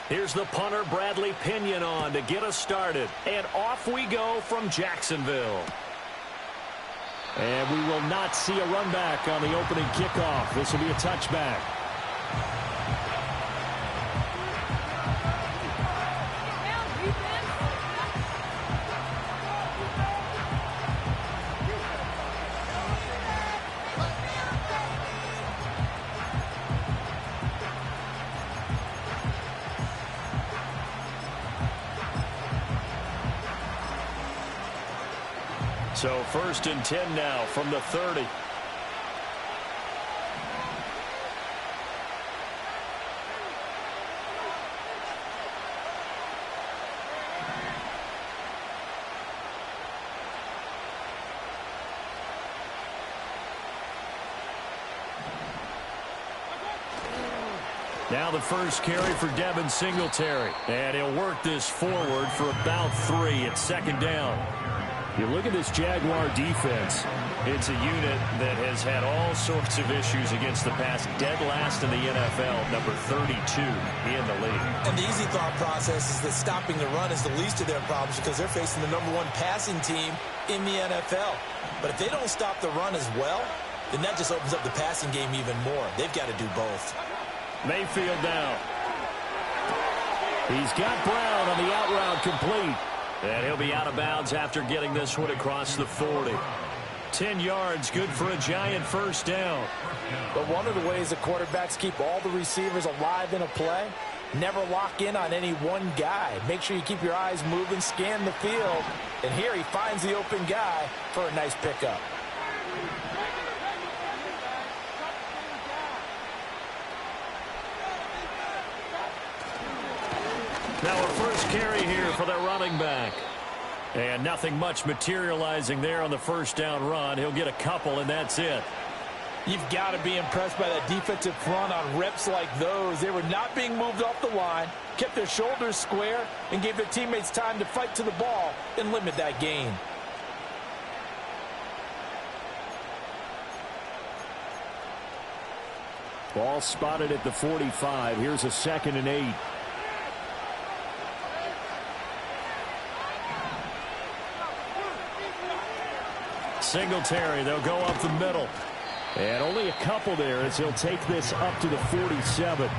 Here's the punter, Bradley Pinion, on to get us started. And off we go from Jacksonville. And we will not see a run back on the opening kickoff. This will be a touchback. So 1st and 10 now from the 30. Now the first carry for Devin Singletary. And he'll work this forward for about 3. It's 2nd down. You look at this Jaguar defense. It's a unit that has had all sorts of issues against the pass. Dead last in the NFL, number 32 in the league. And the easy thought process is that stopping the run is the least of their problems because they're facing the number 1 passing team in the NFL. But if they don't stop the run as well, then that just opens up the passing game even more. They've got to do both. Mayfield down. He's got Brown on the out route complete. And he'll be out of bounds after getting this one across the 40. 10 yards, good for a giant first down. But one of the ways the quarterbacks keep all the receivers alive in a play, never lock in on any one guy. Make sure you keep your eyes moving, scan the field. And here he finds the open guy for a nice pickup. Now a first carry here for their running back. And nothing much materializing there on the first down run. He'll get a couple, and that's it. You've got to be impressed by that defensive front on reps like those. They were not being moved off the line, kept their shoulders square, and gave their teammates time to fight to the ball and limit that gain. Ball spotted at the 45. Here's a 2nd and 8. Singletary, they'll go up the middle. And only a couple there as he'll take this up to the 47.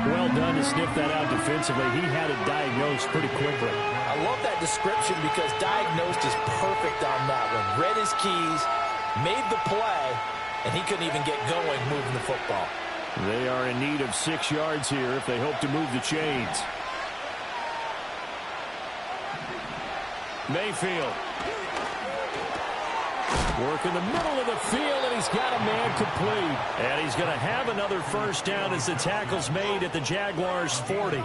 Well done to sniff that out defensively. He had it diagnosed pretty quickly. I love that description because diagnosed is perfect on that one. Read his keys, made the play, and he couldn't even get going moving the football. They are in need of 6 yards here if they hope to move the chains. Mayfield. Work in the middle of the field, and he's got a man complete. And he's going to have another first down as the tackle's made at the Jaguars' 40.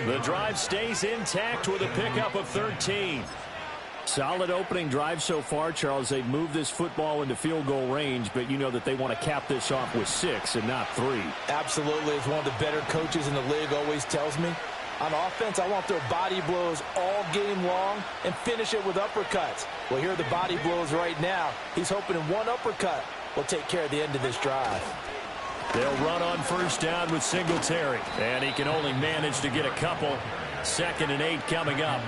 The drive stays intact with a pickup of 13. Solid opening drive so far, Charles. They've moved this football into field goal range, but you know that they want to cap this off with 6 and not 3. Absolutely. As one of the better coaches in the league always tells me, on offense, I want their body blows all game long and finish it with uppercuts. Well, here are the body blows right now. He's hoping one uppercut will take care of the end of this drive. They'll run on first down with Singletary, and he can only manage to get a couple. 2nd and 8 coming up.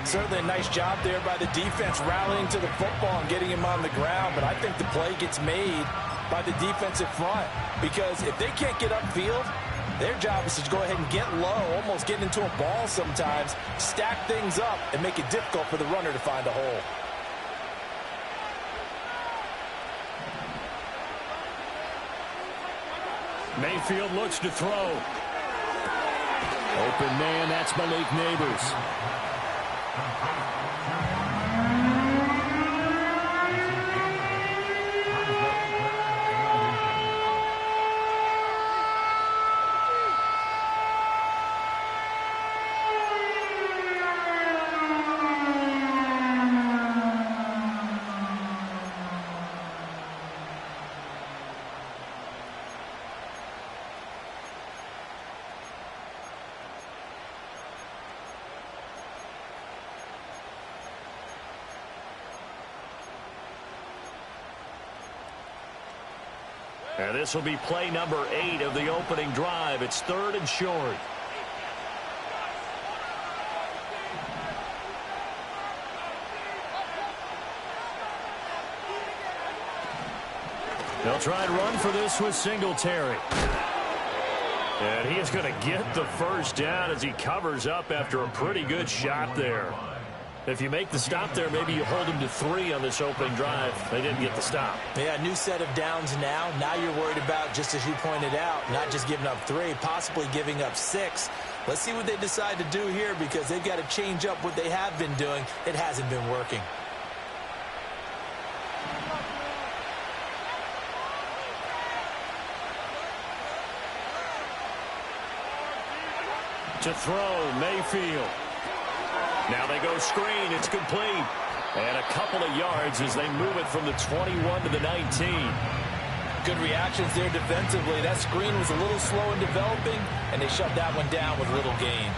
Certainly a nice job there by the defense rallying to the football and getting him on the ground, but I think the play gets made by the defensive front because if they can't get upfield, their job is to go ahead and get low, almost get into a ball sometimes, stack things up, and make it difficult for the runner to find a hole. Mayfield looks to throw. Open man, that's Malik Neighbors. And this will be play number 8 of the opening drive. It's 3rd and short. They'll try and run for this with Singletary. And he is going to get the first down as he covers up after a pretty good shot there. If you make the stop there, maybe you hold him to 3 on this opening drive. They didn't get the stop. Yeah, new set of downs now. Now you're worried about, just as you pointed out, not just giving up 3, possibly giving up 6. Let's see what they decide to do here, because they've got to change up what they have been doing. It hasn't been working. To throw, Mayfield. Now they go screen. It's complete. And a couple of yards as they move it from the 21 to the 19. Good reactions there defensively. That screen was a little slow in developing, and they shut that one down with little gain.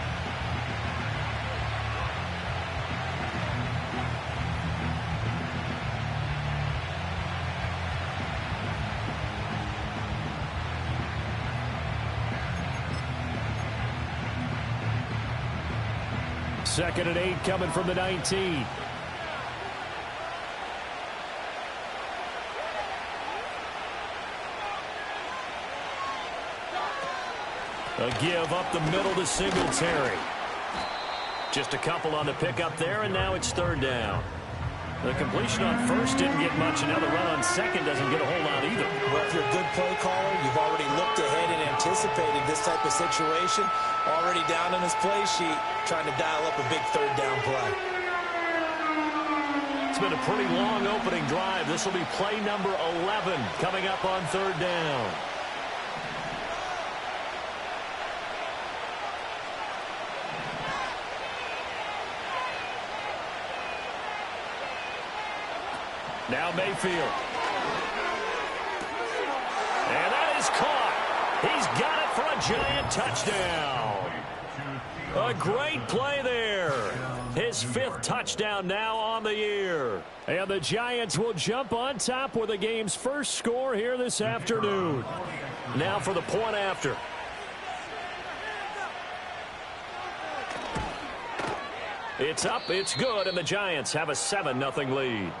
Second and 8 coming from the 19. A give up the middle to Singletary. Just a couple on the pickup there, and now it's 3rd down. The completion on first didn't get much, and now the run on second doesn't get a whole lot either. Well, if you're a good play caller, you've already looked ahead and anticipated this type of situation. Already down on his play sheet, trying to dial up a big 3rd down play. It's been a pretty long opening drive. This will be play number 11 coming up on 3rd down. Now Mayfield. And that is caught. He's got it for a giant touchdown. A great play there. His 5th touchdown now on the year. And the Giants will jump on top with the game's first score here this afternoon. Now for the point after. It's up, it's good, and the Giants have a 7-0 lead.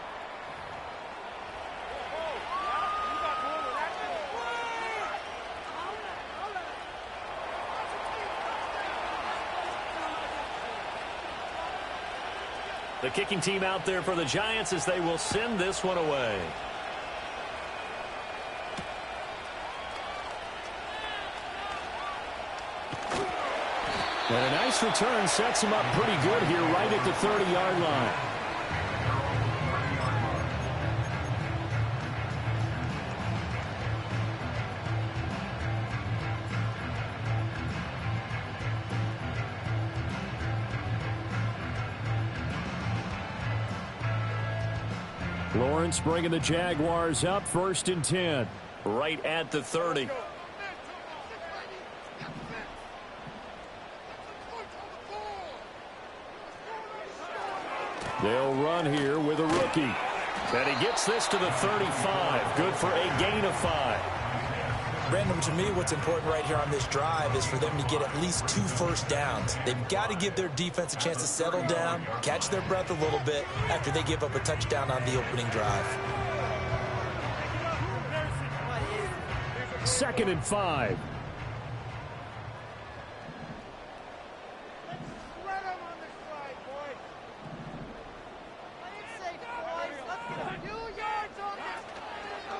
The kicking team out there for the Giants as they will send this one away. And a nice return sets him up pretty good here right at the 30-yard line. Lawrence bringing the Jaguars up 1st and 10. Right at the 30. They'll run here with a rookie. And he gets this to the 35. Good for a gain of 5. Brandon, to me, what's important right here on this drive is for them to get at least 2 first downs. They've got to give their defense a chance to settle down, catch their breath a little bit after they give up a touchdown on the opening drive. 2nd and 5.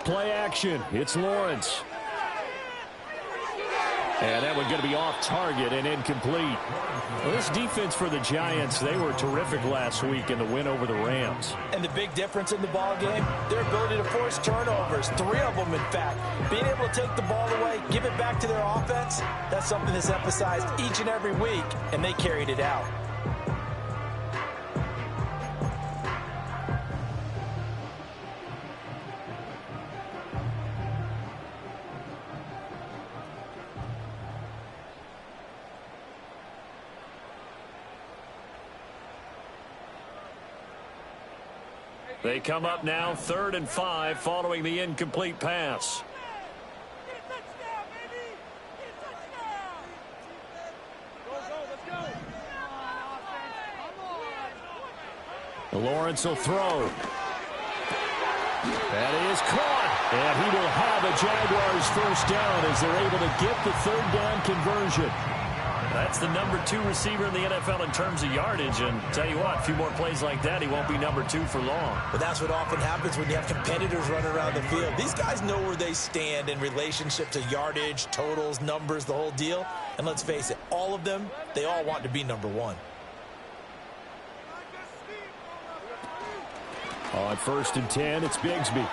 Play action. It's Lawrence. And that one's going to be off target and incomplete. Well, this defense for the Giants, they were terrific last week in the win over the Rams. And the big difference in the ball game, their ability to force turnovers, 3 of them, in fact. Being able to take the ball away, give it back to their offense, that's something that's emphasized each and every week, and they carried it out. They come up now 3rd and 5 following the incomplete pass. Lawrence will throw. That is caught. And he will have a Jaguars first down as they're able to get the third down conversion. That's the number 2 receiver in the NFL in terms of yardage. And tell you what, a few more plays like that, he won't be number 2 for long. But that's what often happens when you have competitors running around the field. These guys know where they stand in relationship to yardage, totals, numbers, the whole deal. And let's face it, all of them, they all want to be number 1. On 1st and 10, it's Bigsby.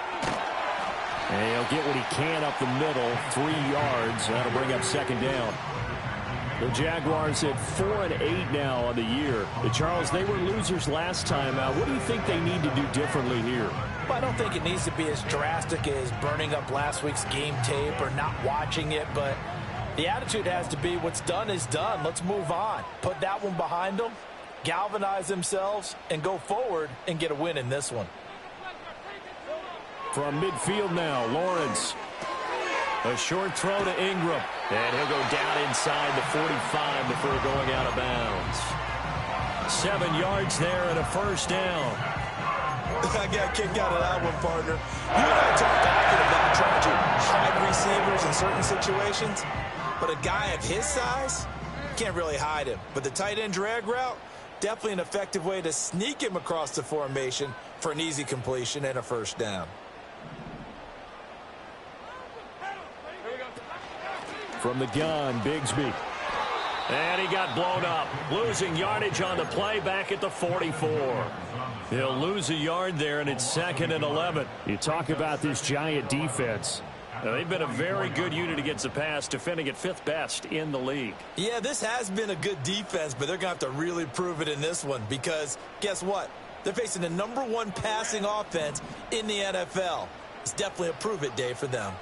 And he'll get what he can up the middle, 3 yards. That'll bring up second down. The Jaguars at 4-8 now on the year. Charles, they were losers last time out. What do you think they need to do differently here? Well, I don't think it needs to be as drastic as burning up last week's game tape or not watching it, but the attitude has to be what's done is done. Let's move on. Put that one behind them, galvanize themselves, and go forward and get a win in this one. From midfield now, Lawrence. A short throw to Ingram. And he'll go down inside the 45 before going out of bounds. 7 yards there and a first down. I got kicked out of that one, partner. You and I talked often about trying to hide receivers in certain situations. But a guy of his size, can't really hide him. But the tight end drag route, definitely an effective way to sneak him across the formation for an easy completion and a first down. From the gun, Bigsby. And he got blown up. Losing yardage on the play back at the 44. He'll lose a yard there, and it's 2nd and 11. You talk about this Giant defense. Now, they've been a very good unit against the pass, defending at 5th best in the league. Yeah, this has been a good defense, but they're going to have to really prove it in this one because guess what? They're facing the number 1 passing offense in the NFL. It's definitely a prove-it day for them.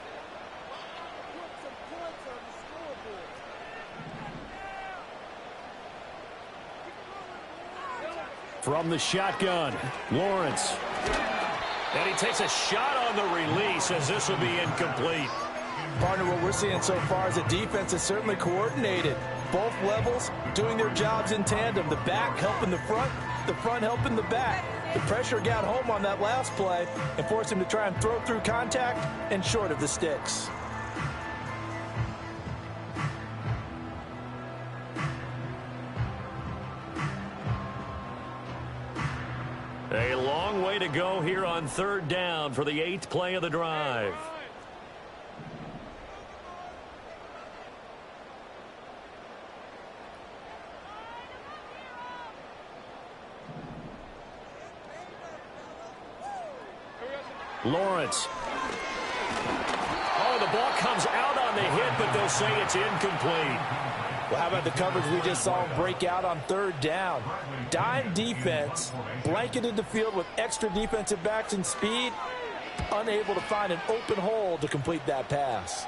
From the shotgun, Lawrence. And he takes a shot on the release as this will be incomplete. Partner, what we're seeing so far is a defense that's certainly coordinated. Both levels doing their jobs in tandem. The back helping the front helping the back. The pressure got home on that last play and forced him to try and throw through contact and short of the sticks. A long way to go here on 3rd down for the 8th play of the drive. Lawrence. Oh, the ball comes out on the hit, but they'll say it's incomplete. Well, how about the coverage we just saw break out on 3rd down? Dime defense, blanketed the field with extra defensive backs and speed, unable to find an open hole to complete that pass.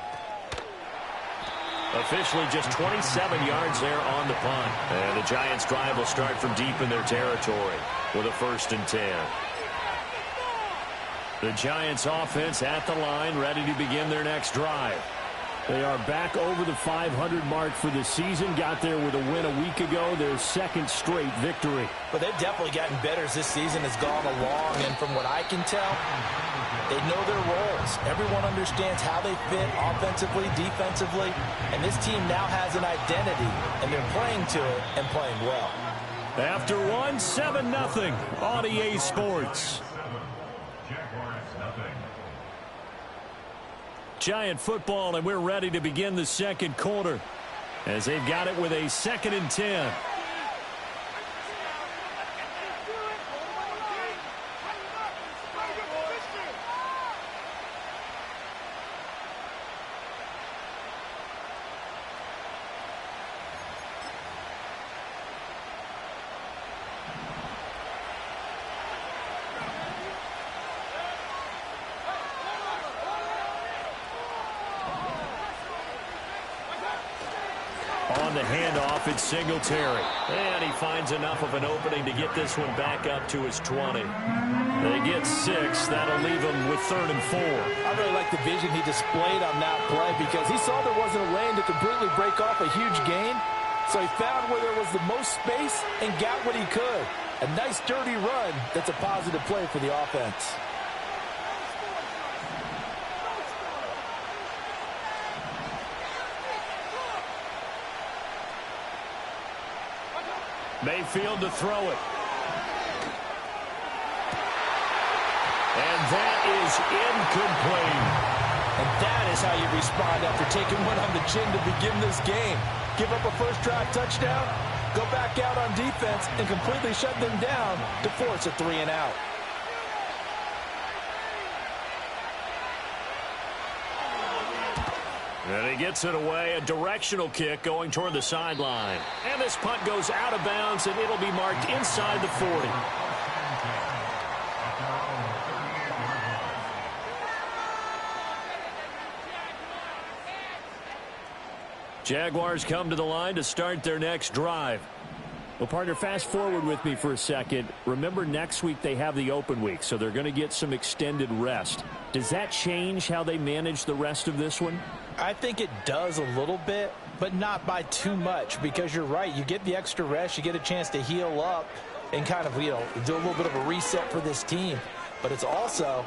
Officially just 27 yards there on the punt. And the Giants' drive will start from deep in their territory with a 1st and 10. The Giants' offense at the line, ready to begin their next drive. They are back over the 500 mark for the season. Got there with a win a week ago, their 2nd straight victory. But they've definitely gotten better as this season has gone along. And from what I can tell, they know their roles. Everyone understands how they fit offensively, defensively. And this team now has an identity, and they're playing to it and playing well. After one, 7-0 on EA Sports. Giant football, and we're ready to begin the 2nd quarter as they've got it with a 2nd and 10. On the handoff, it's Singletary. And he finds enough of an opening to get this one back up to his 20. They get 6. That'll leave him with 3rd and 4. I really like the vision he displayed on that play because he saw there wasn't a lane to completely break off a huge gain. So he found where there was the most space and got what he could. A nice dirty run that's a positive play for the offense. Mayfield to throw it. And that is incomplete. And that is how you respond after taking one on the chin to begin this game. Give up a first drive touchdown, go back out on defense, and completely shut them down to force a 3-and-out. And he gets it away, a directional kick going toward the sideline. And this punt goes out of bounds, and it'll be marked inside the 40. Jaguars come to the line to start their next drive. Well, partner, fast forward with me for a second. Remember, next week they have the open week, so they're going to get some extended rest. Does that change how they manage the rest of this one? I think it does a little bit, but not by too much, because you're right. You get the extra rest, you get a chance to heal up and kind of, do a little bit of a reset for this team. But it's also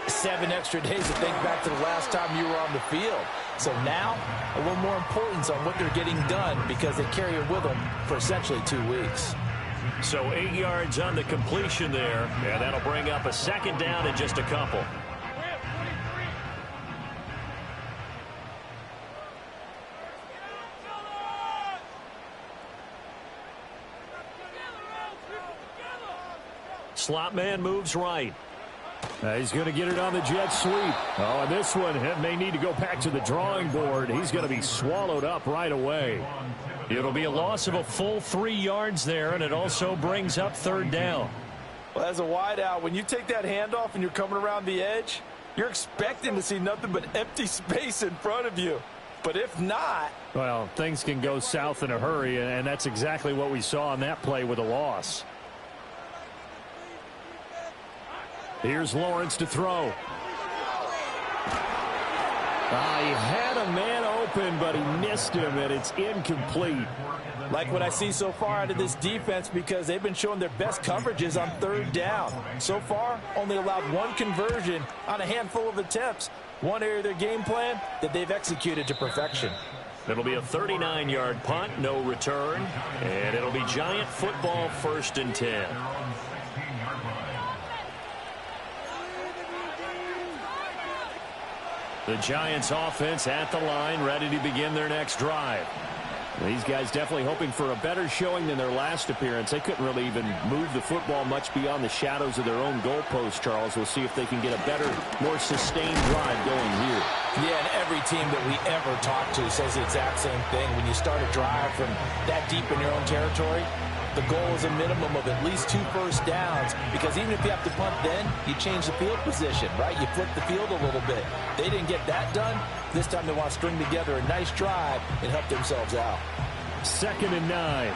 7 extra days to think back to the last time you were on the field. So now, a little more importance on what they're getting done because they carry it with them for essentially 2 weeks. So 8 yards on the completion there, and that'll bring up a second down in just a couple. Slot man moves right. He's going to get it on the jet sweep. Oh, and this one may need to go back to the drawing board. He's going to be swallowed up right away. It'll be a loss of a full 3 yards there, and it also brings up third down. Well, as a wideout, when you take that handoff and you're coming around the edge, you're expecting to see nothing but empty space in front of you. But if not... Well, things can go south in a hurry, and that's exactly what we saw on that play with a loss. Here's Lawrence to throw. He had a man open, but he missed him, and it's incomplete. Like what I see so far out of this defense, because they've been showing their best coverages on third down. So far, only allowed 1 conversion on a handful of attempts. One area of their game plan that they've executed to perfection. It'll be a 39-yard punt, no return, and it'll be Giant football 1st and 10. The Giants offense at the line, ready to begin their next drive. These guys definitely hoping for a better showing than their last appearance. They couldn't really even move the football much beyond the shadows of their own goalpost, Charles. We'll see if they can get a better, more sustained drive going here. Yeah, and every team that we ever talk to says the exact same thing. When you start a drive from that deep in your own territory, the goal is a minimum of at least 2 first downs, because even if you have to punt then, you change the field position, right? You flip the field a little bit. They didn't get that done. This time they want to string together a nice drive and help themselves out. 2nd and 9.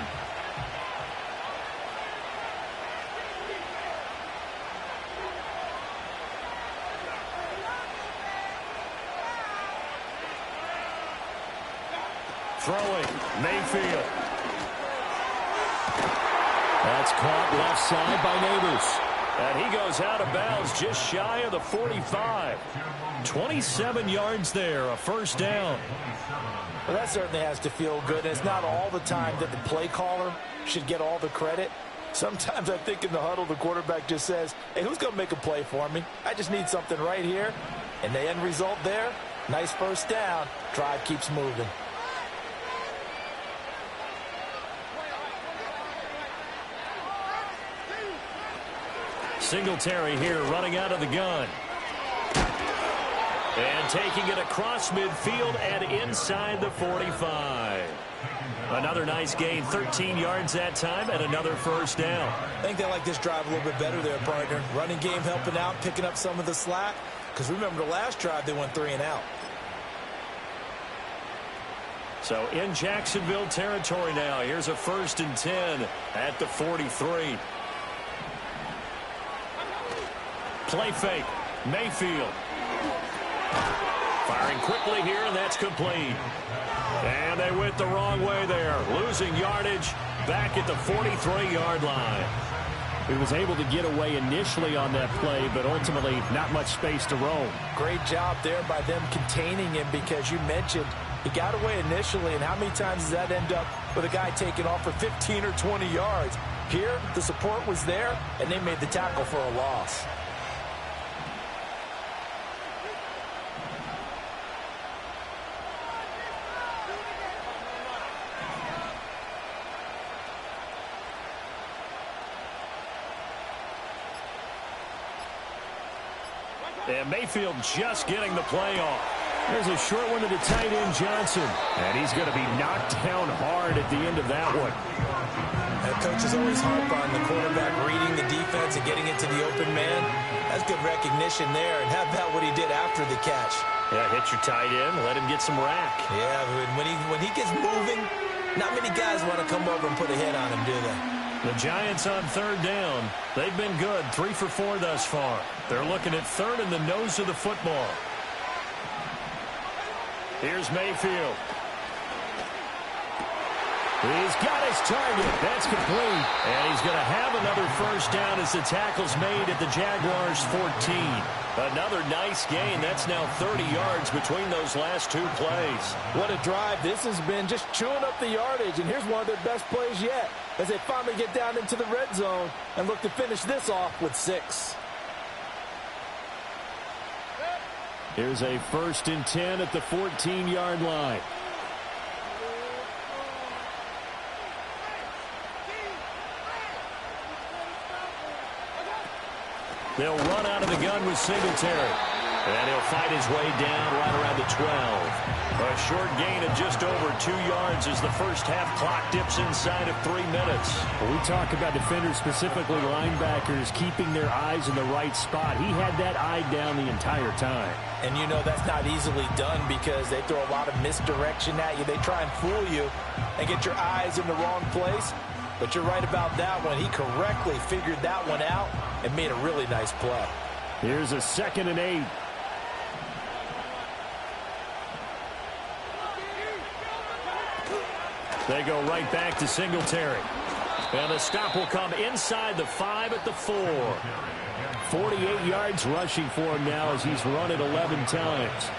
Throwing, Mayfield. That's caught left side by Neighbors. And he goes out of bounds just shy of the 45. 27 yards there, a first down. Well, that certainly has to feel good. It's not all the time that the play caller should get all the credit. Sometimes I think in the huddle, the quarterback just says, hey, who's going to make a play for me? I just need something right here. And the end result there, nice first down. Drive keeps moving. Singletary here running out of the gun. And taking it across midfield and inside the 45. Another nice gain, 13 yards that time, and another first down. I think they like this drive a little bit better there, partner. Running game helping out, picking up some of the slack. Because remember the last drive, they went 3 and out. So in Jacksonville territory now. Here's a 1st and 10 at the 43. Play fake. Mayfield. Firing quickly here, and that's complete. And they went the wrong way there, losing yardage back at the 43-yard line. He was able to get away initially on that play, but ultimately not much space to roam. Great job there by them containing him, because you mentioned he got away initially, and how many times does that end up with a guy taking off for 15 or 20 yards? Here, the support was there, and they made the tackle for a loss. And Mayfield just getting the play off. There's a short one to the tight end, Johnson. And he's going to be knocked down hard at the end of that one. And coaches always harp on the quarterback reading the defense and getting into the open man. That's good recognition there. And how about what he did after the catch? Yeah, hit your tight end, let him get some rack. Yeah, when he gets moving, not many guys want to come over and put a hit on him, do they? The Giants on third down. They've been good, 3 for 4 thus far. They're looking at third in the nose of the football. Here's Mayfield. He's got his target. That's complete. And he's going to have another first down as the tackle's made at the Jaguars' 14. Another nice gain. That's now 30 yards between those last 2 plays. What a drive this has been, just chewing up the yardage. And here's one of their best plays yet, as they finally get down into the red zone and look to finish this off with 6. Here's a 1st and 10 at the 14-yard line. They'll run out of the gun with Singletary. And he'll fight his way down right around the 12. A short gain of just over 2 yards as the first half clock dips inside of 3 minutes. When we talk about defenders, specifically linebackers, keeping their eyes in the right spot, he had that eye down the entire time. And you know that's not easily done, because they throw a lot of misdirection at you. They try and fool you and get your eyes in the wrong place. But you're right about that one. He correctly figured that one out and made a really nice play. Here's a 2nd and 8. They go right back to Singletary. And the stop will come inside the 5 at the 4. 48 yards rushing for him now as he's run it 11 times.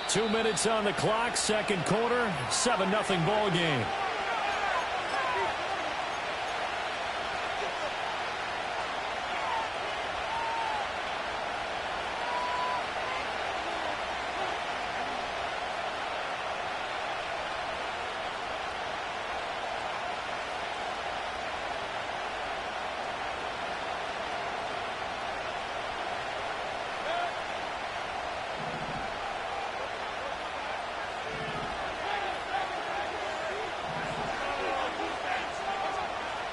Two minutes on the clock, second quarter, 7-0 ball game.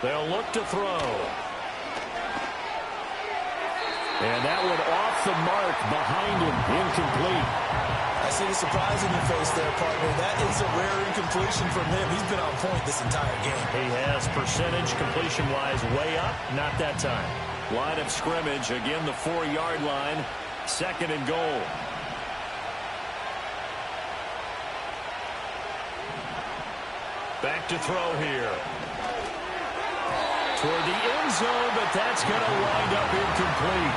They'll look to throw. And that one off the mark behind him, incomplete. I see the surprise in your face there, partner. That is a rare incompletion from him. He's been on point this entire game. He has percentage completion-wise way up, not that time. Line of scrimmage, again the 4-yard line, 2nd and goal. Back to throw here. Toward the end zone, but that's going to wind up incomplete.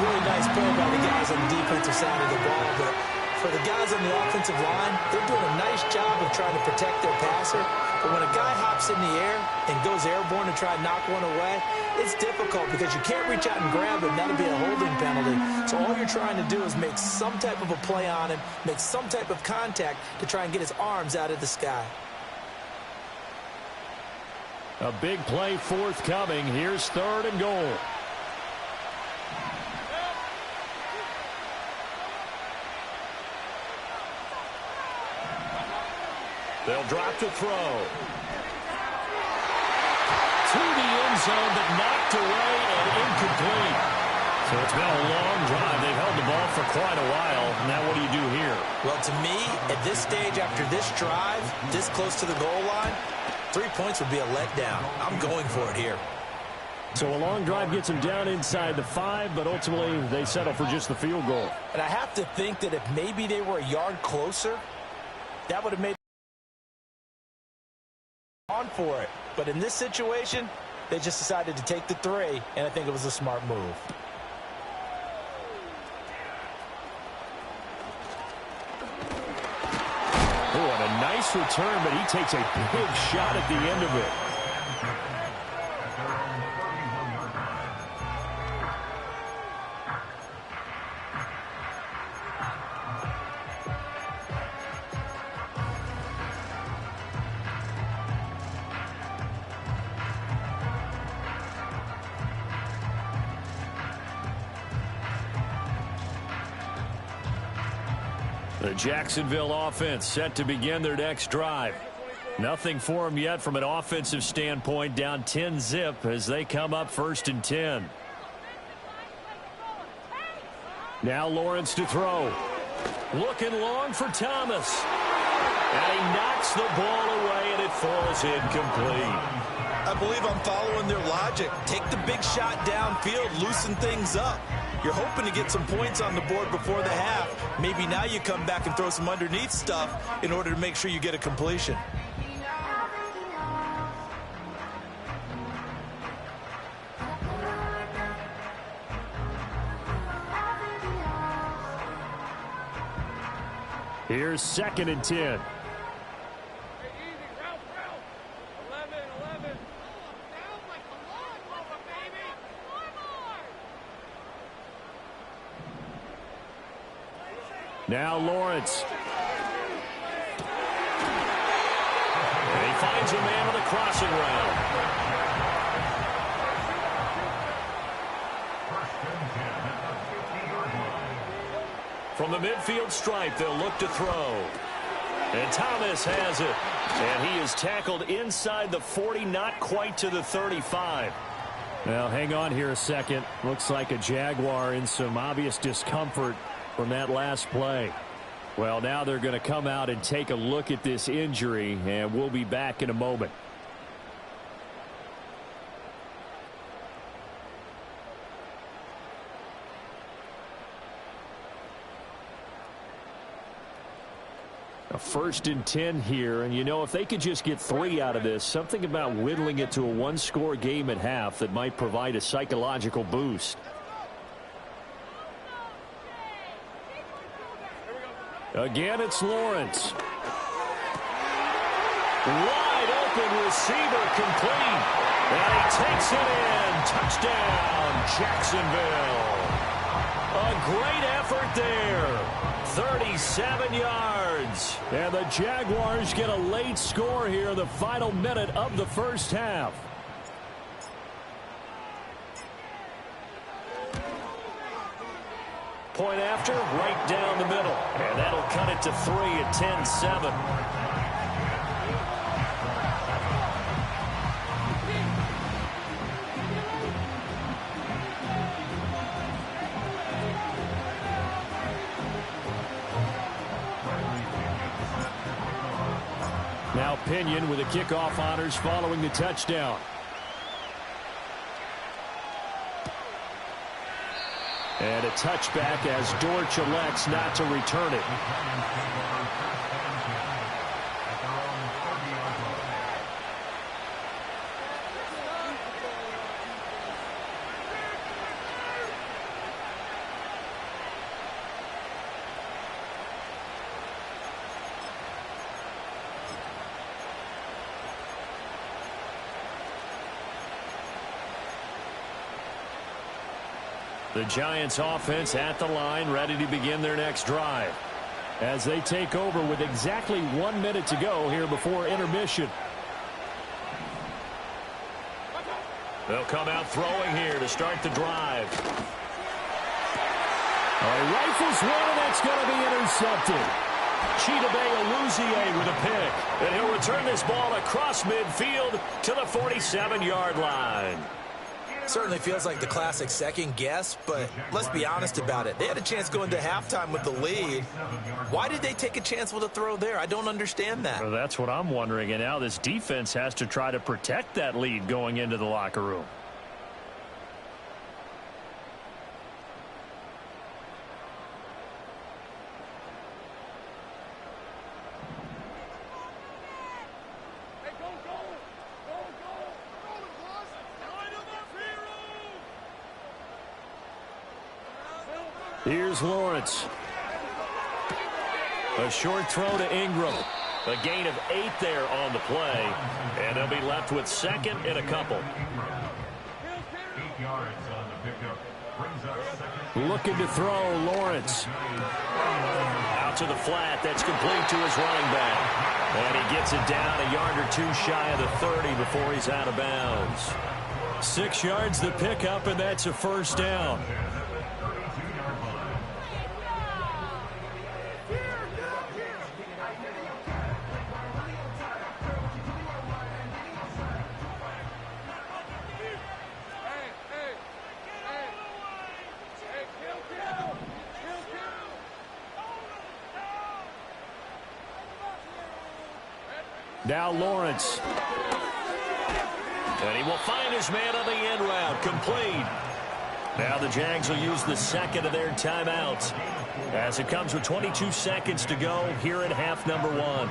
Really nice play by the guys on the defensive side of the ball, but for the guys on the offensive line, they're doing a nice job of trying to protect their passer. But when a guy hops in the air and goes airborne to try and knock one away, it's difficult because you can't reach out and grab him. That'll be a holding penalty. So all you're trying to do is make some type of a play on him, make some type of contact to try and get his arms out of the sky. A big play forthcoming. Here's 3rd and goal. They'll drop to throw. To the end zone, but knocked away and incomplete. So it's been a long drive. They've held the ball for quite a while. Now what do you do here? Well, to me, at this stage, after this drive, this close to the goal line, 3 points would be a letdown. I'm going for it here. So a long drive gets them down inside the 5, but ultimately they settle for just the field goal. And I have to think that if maybe they were a yard closer, that would have made on for it. But in this situation, they just decided to take the 3, and I think it was a smart move. Oh, and a nice return, but he takes a big shot at the end of it. The Jacksonville offense set to begin their next drive. Nothing for them yet from an offensive standpoint, down 10-zip as they come up 1st and 10. Now Lawrence to throw. Looking long for Thomas. And he knocks the ball away, and it falls incomplete. I believe I'm following their logic. Take the big shot downfield, loosen things up. You're hoping to get some points on the board before the half. Maybe now you come back and throw some underneath stuff in order to make sure you get a completion. Here's 2nd and 10. Now Lawrence. And he finds a man on the crossing route. From the midfield stripe, they'll look to throw. And Thomas has it. And he is tackled inside the 40, not quite to the 35. Now, hang on here a second. Looks like a Jaguar in some obvious discomfort from that last play. Well, now they're going to come out and take a look at this injury, and we'll be back in a moment. A 1st and 10 here, and you know, if they could just get 3 out of this, something about whittling it to a one-score game at half that might provide a psychological boost. Again, it's Lawrence. Wide open receiver complete. And he takes it in. Touchdown, Jacksonville. A great effort there. 37 yards. And the Jaguars get a late score here in the final minute of the first half. Point after, right down the middle. And that'll cut it to 3 at 10-7. Now Pinion with the kickoff honors following the touchdown. And a touchback as Dortch elects not to return it. The Giants offense at the line, ready to begin their next drive as they take over with exactly 1 minute to go here before intermission. They'll come out throwing here to start the drive. Rifles one, and that's going to be intercepted. Chidobe Awuzie with a pick. And he'll return this ball across midfield to the 47-yard line. Certainly feels like the classic second guess, but let's be honest about it. They had a chance going to halftime with the lead. Why did they take a chance with a throw there? I don't understand that. Well, that's what I'm wondering, and now this defense has to try to protect that lead going into the locker room. Here's Lawrence. A short throw to Ingram. A gain of 8 there on the play. And they'll be left with second and a couple. Looking to throw, Lawrence. Out to the flat. That's complete to his running back. And he gets it down a yard or two shy of the 30 before he's out of bounds. 6 yards the pickup, and that's a first down. Now Lawrence. And he will find his man on the end route. Complete. Now the Jags will use the second of their timeouts as it comes with 22 seconds to go here in half number 1.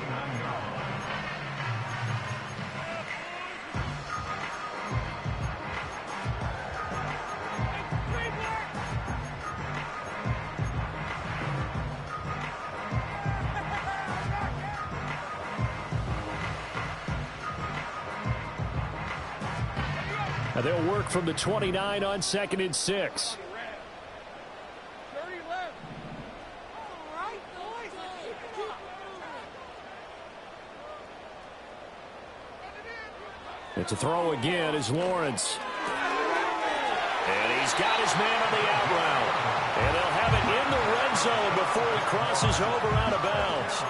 They'll work from the 29 on 2nd and 6. It's a throw again as Lawrence. And he's got his man on the out route. And they'll have it in the red zone before he crosses over out of bounds.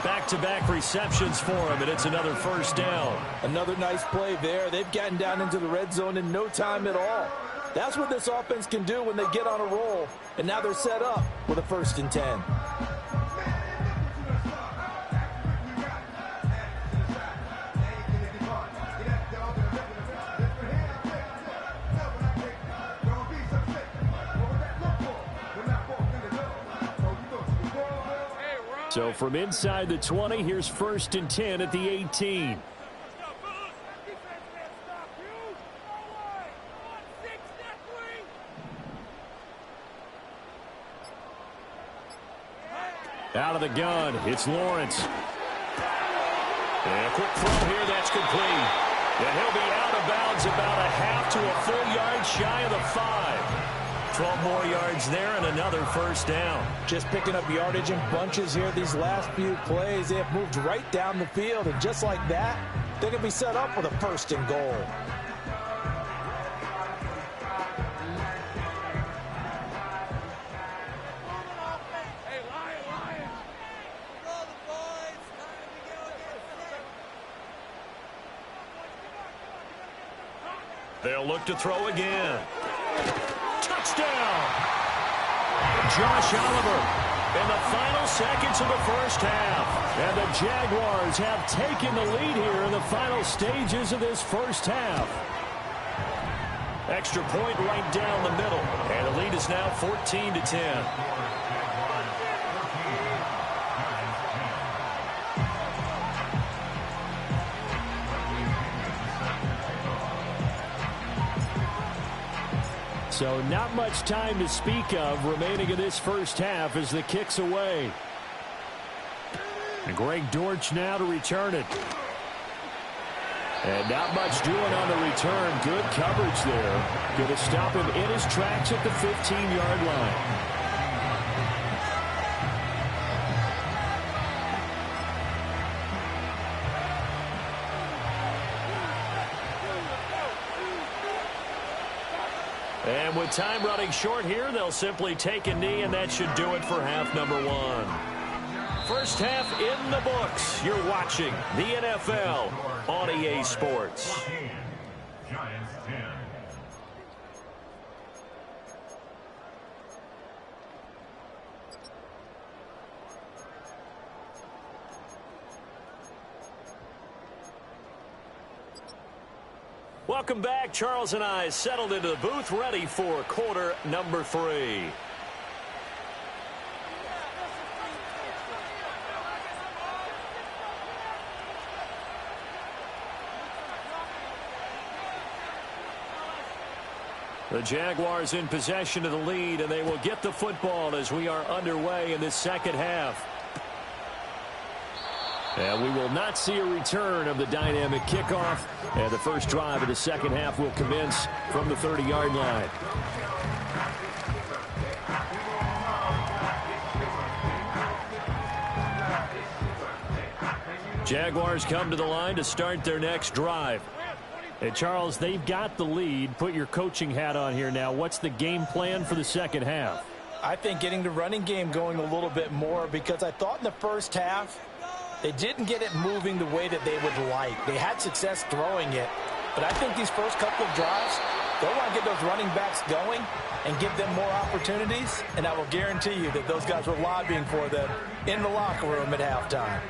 Back-to-back receptions for him, and it's another first down. Another nice play there. They've gotten down into the red zone in no time at all. That's what this offense can do when they get on a roll. And now they're set up with a 1st and 10. So from inside the 20, here's 1st and 10 at the 18. Out of the gun, it's Lawrence. And a quick throw here, that's complete. And he'll be out of bounds about a half to a full yard shy of the 5. 12 more yards there and another first down. Just picking up yardage in bunches here these last few plays. They have moved right down the field, and just like that, they're going to be set up with a 1st and goal. They'll look to throw again. Touchdown! Josh Oliver in the final seconds of the first half. And the Jaguars have taken the lead here in the final stages of this first half. Extra point right down the middle. And the lead is now 14-10. So not much time to speak of remaining in this first half as the kick's away. And Greg Dortch now to return it. And not much doing on the return. Good coverage there. Going to stop him in his tracks at the 15-yard line. And with time running short here, they'll simply take a knee, and that should do it for half number 1. First half in the books. You're watching the NFL on EA Sports. Giants 10. Welcome back. Charles and I settled into the booth, ready for quarter number 3. The Jaguars in possession of the lead, and they will get the football as we are underway in this second half. And we will not see a return of the dynamic kickoff. And the first drive of the second half will commence from the 30-yard line. Jaguars come to the line to start their next drive. And Charles, they've got the lead. Put your coaching hat on here now. What's the game plan for the second half? I think getting the running game going a little bit more, because I thought in the first half they didn't get it moving the way that they would like. They had success throwing it, but I think these first couple of drives, they'll want to get those running backs going and give them more opportunities, and I will guarantee you that those guys were lobbying for them in the locker room at halftime.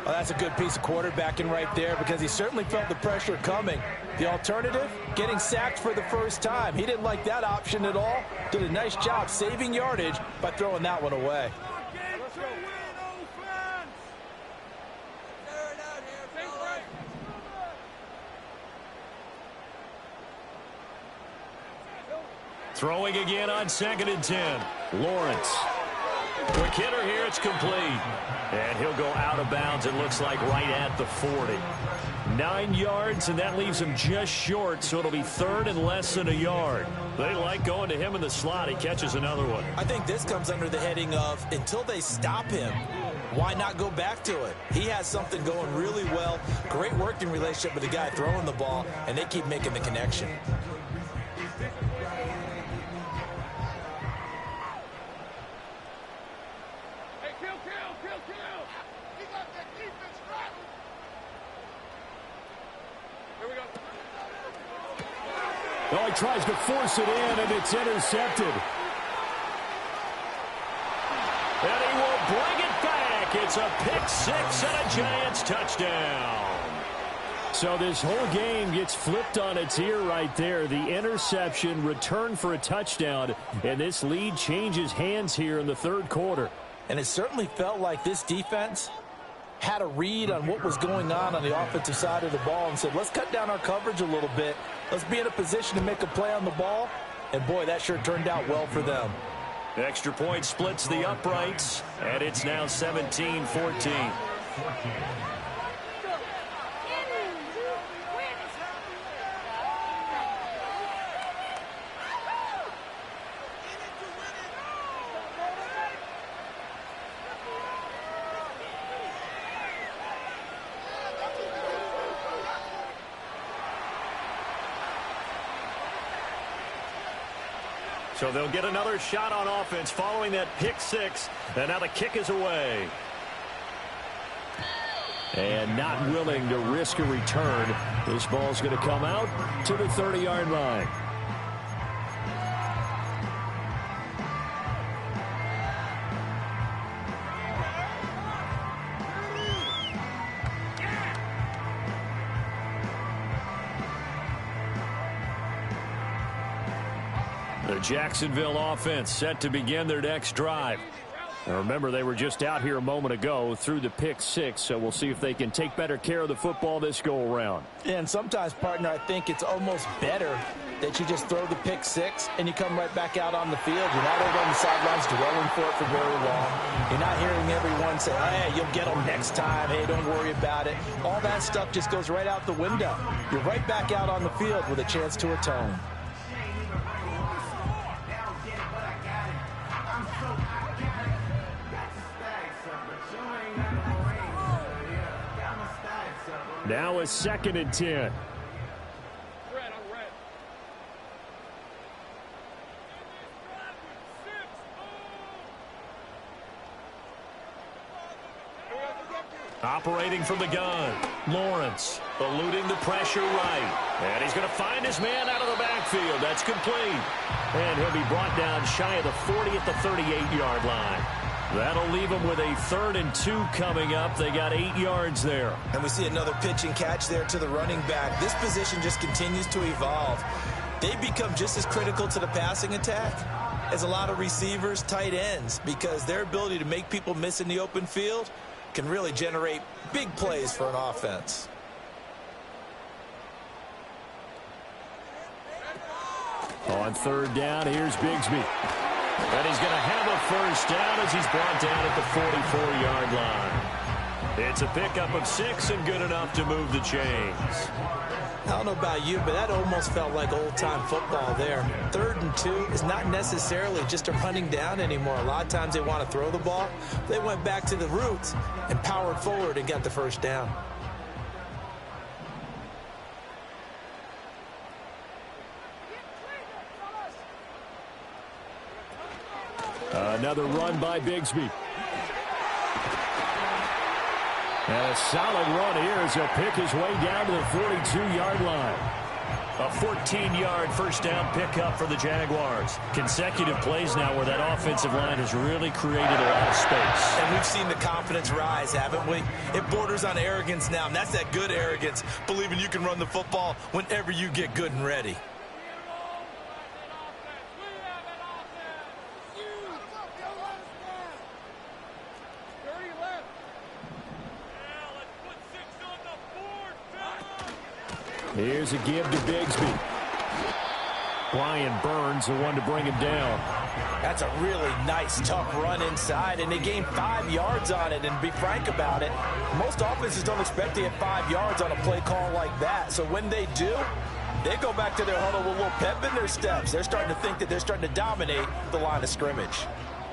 Well, that's a good piece of quarterbacking right there, because he certainly felt the pressure coming. The alternative, getting sacked for the first time. He didn't like that option at all. Did a nice job saving yardage by throwing that one away. Throwing again on 2nd and 10. Lawrence. Quick hitter here. It's complete. And he'll go out of bounds, it looks like, right at the 40. 9 yards, and that leaves him just short, so it'll be 3rd and less than a yard. They like going to him in the slot. He catches another one. I think this comes under the heading of, until they stop him, why not go back to it? He has something going really well. Great working relationship with the guy throwing the ball, and they keep making the connection. Oh, he tries to force it in, and it's intercepted. And he will bring it back. It's a pick six and a Giants touchdown. So this whole game gets flipped on its ear right there. The interception, return for a touchdown, and this lead changes hands here in the third quarter. And it certainly felt like this defense had a read on what was going on the offensive side of the ball and said, let's cut down our coverage a little bit. Let's be in a position to make a play on the ball. And, boy, that sure turned out well for them. Extra point splits the uprights, and it's now 17-14. So they'll get another shot on offense following that pick six. And now the kick is away. And not willing to risk a return. This ball's going to come out to the 30-yard line. The Jacksonville offense set to begin their next drive. Now remember, they were just out here a moment ago through the pick six, so we'll see if they can take better care of the football this go-around. And sometimes, partner, I think it's almost better that you just throw the pick six and you come right back out on the field. You're not over on the sidelines dwelling for it for very long. You're not hearing everyone say, hey, you'll get them next time. Hey, don't worry about it. All that stuff just goes right out the window. You're right back out on the field with a chance to atone. Now a 2nd and 10. Operating from the gun. Lawrence eluding the pressure right. And he's going to find his man out of the backfield. That's complete. And he'll be brought down shy of the 40 at the 38-yard line. That'll leave them with a 3rd and 2 coming up. They got 8 yards there. And we see another pitch and catch there to the running back. This position just continues to evolve. They become just as critical to the passing attack as a lot of receivers, tight ends, because their ability to make people miss in the open field can really generate big plays for an offense. On third down, here's Bigsby. And he's going to have a first down as he's brought down at the 44-yard line. It's a pickup of 6 and good enough to move the chains. I don't know about you, but that almost felt like old-time football there. 3rd and 2 is not necessarily just a running down anymore. A lot of times they want to throw the ball. They went back to the roots and powered forward and got the first down. Another run by Bigsby. And a solid run here as he'll pick his way down to the 42-yard line. A 14-yard first down pickup for the Jaguars. Consecutive plays now where that offensive line has really created a lot of space. And we've seen the confidence rise, haven't we? It borders on arrogance now, and that's that good arrogance, believing you can run the football whenever you get good and ready. Here's a give to Bigsby. Brian Burns, the one to bring him down. That's a really nice, tough run inside, and they gained 5 yards on it. And to be frank about it, most offenses don't expect to get 5 yards on a play call like that. So when they do, they go back to their huddle with a little pep in their steps. They're starting to think that they're starting to dominate the line of scrimmage.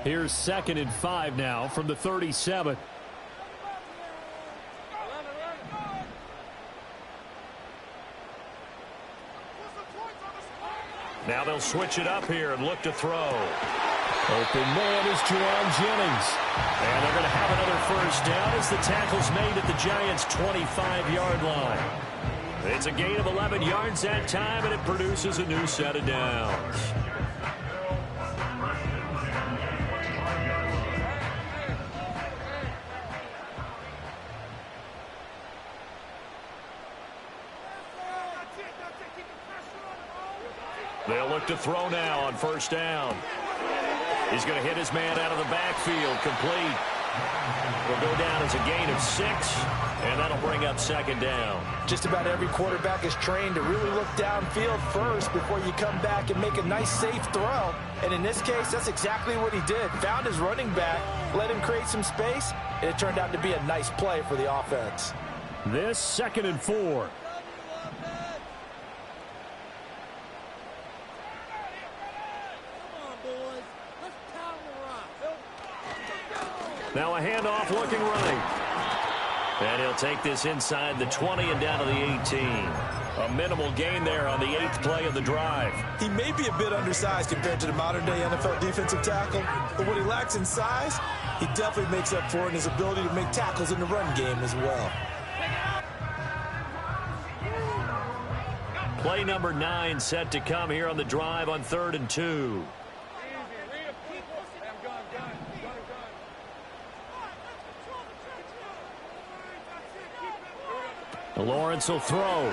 Here's 2nd and 5 now from the 37. Now they'll switch it up here and look to throw. Open man is Juwan Jennings. And they're going to have another first down as the tackle's made at the Giants' 25-yard line. It's a gain of 11 yards that time, and it produces a new set of downs. They'll look to throw now on first down. He's going to hit his man out of the backfield, complete. Will go down as a gain of 6, and that'll bring up 2nd down. Just about every quarterback is trained to really look downfield first before you come back and make a nice, safe throw. And in this case, that's exactly what he did. Found his running back, let him create some space, and it turned out to be a nice play for the offense. This 2nd and 4. Now a handoff looking right. And he'll take this inside the 20 and down to the 18. A minimal gain there on the 8th play of the drive. He may be a bit undersized compared to the modern-day NFL defensive tackle, but what he lacks in size, he definitely makes up for in his ability to make tackles in the run game as well. Play number 9 set to come here on the drive on 3rd and 2. Lawrence will throw.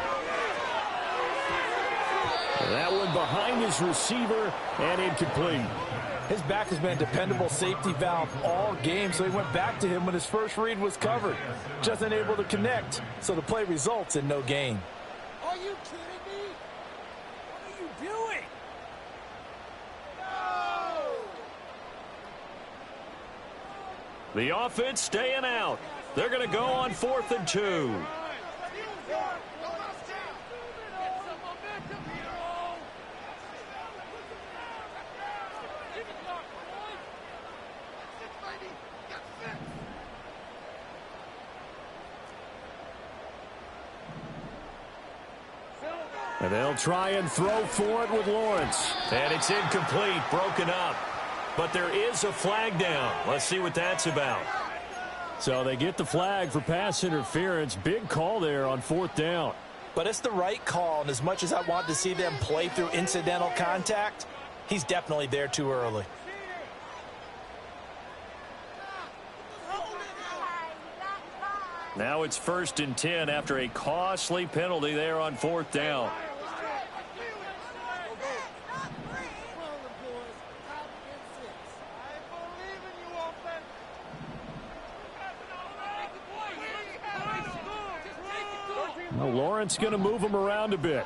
That one behind his receiver and incomplete. His back has been a dependable safety valve all game, so he went back to him when his first read was covered. Just unable to connect, so the play results in no gain. Are you kidding me? What are you doing? No! The offense staying out. They're going to go on 4th and 2. And they'll try and throw for it with Lawrence. And it's incomplete, broken up. But there is a flag down. Let's see what that's about. So they get the flag for pass interference. Big call there on 4th down. But it's the right call, and as much as I want to see them play through incidental contact, he's definitely there too early. Now it's 1st and 10 after a costly penalty there on 4th down. Well, Lawrence going to move him around a bit.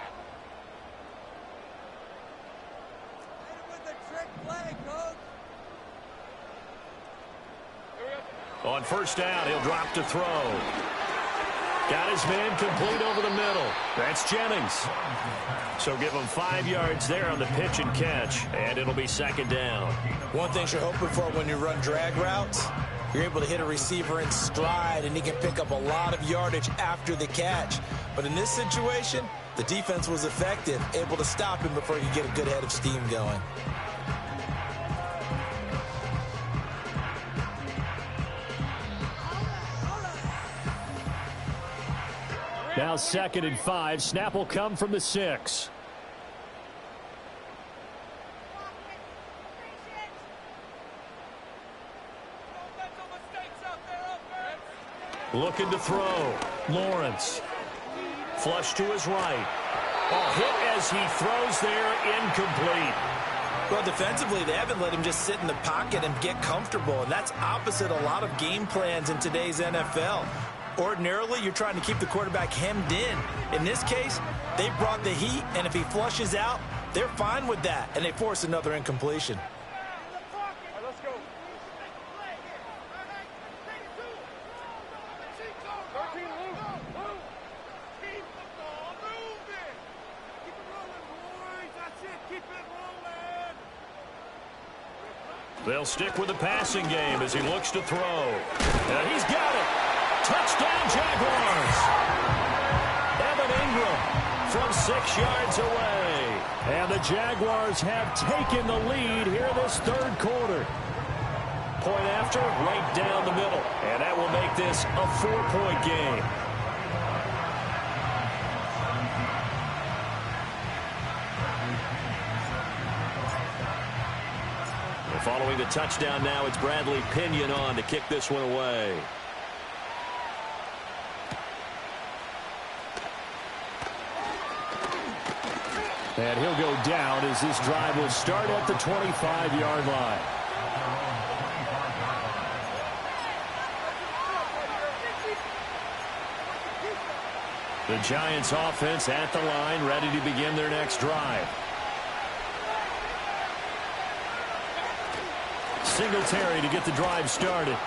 On first down, he'll drop to throw. Got his man complete over the middle. That's Jennings. So give him 5 yards there on the pitch and catch, and it'll be second down. One thing you're hoping for when you run drag routes, you're able to hit a receiver in stride, and he can pick up a lot of yardage after the catch. But in this situation, the defense was effective, able to stop him before he could get a good head of steam going. Now 2nd and 5. Snap will come from the 6. Looking to throw. Lawrence. Flush to his right. Hit as he throws there, incomplete. Well, defensively, they haven't let him just sit in the pocket and get comfortable, and that's opposite a lot of game plans in today's NFL. Ordinarily, you're trying to keep the quarterback hemmed in. In this case, they brought the heat, and if he flushes out, they're fine with that, and they force another incompletion. They'll stick with the passing game as he looks to throw. And he's got it. Touchdown, Jaguars. Evan Ingram from 6 yards away. And the Jaguars have taken the lead here this third quarter. Point after, right down the middle. And that will make this a 4-point game. Following the touchdown now, it's Bradley Pinion on to kick this one away. And he'll go down as this drive will start at the 25-yard line. The Giants offense at the line, ready to begin their next drive. Singletary to get the drive started.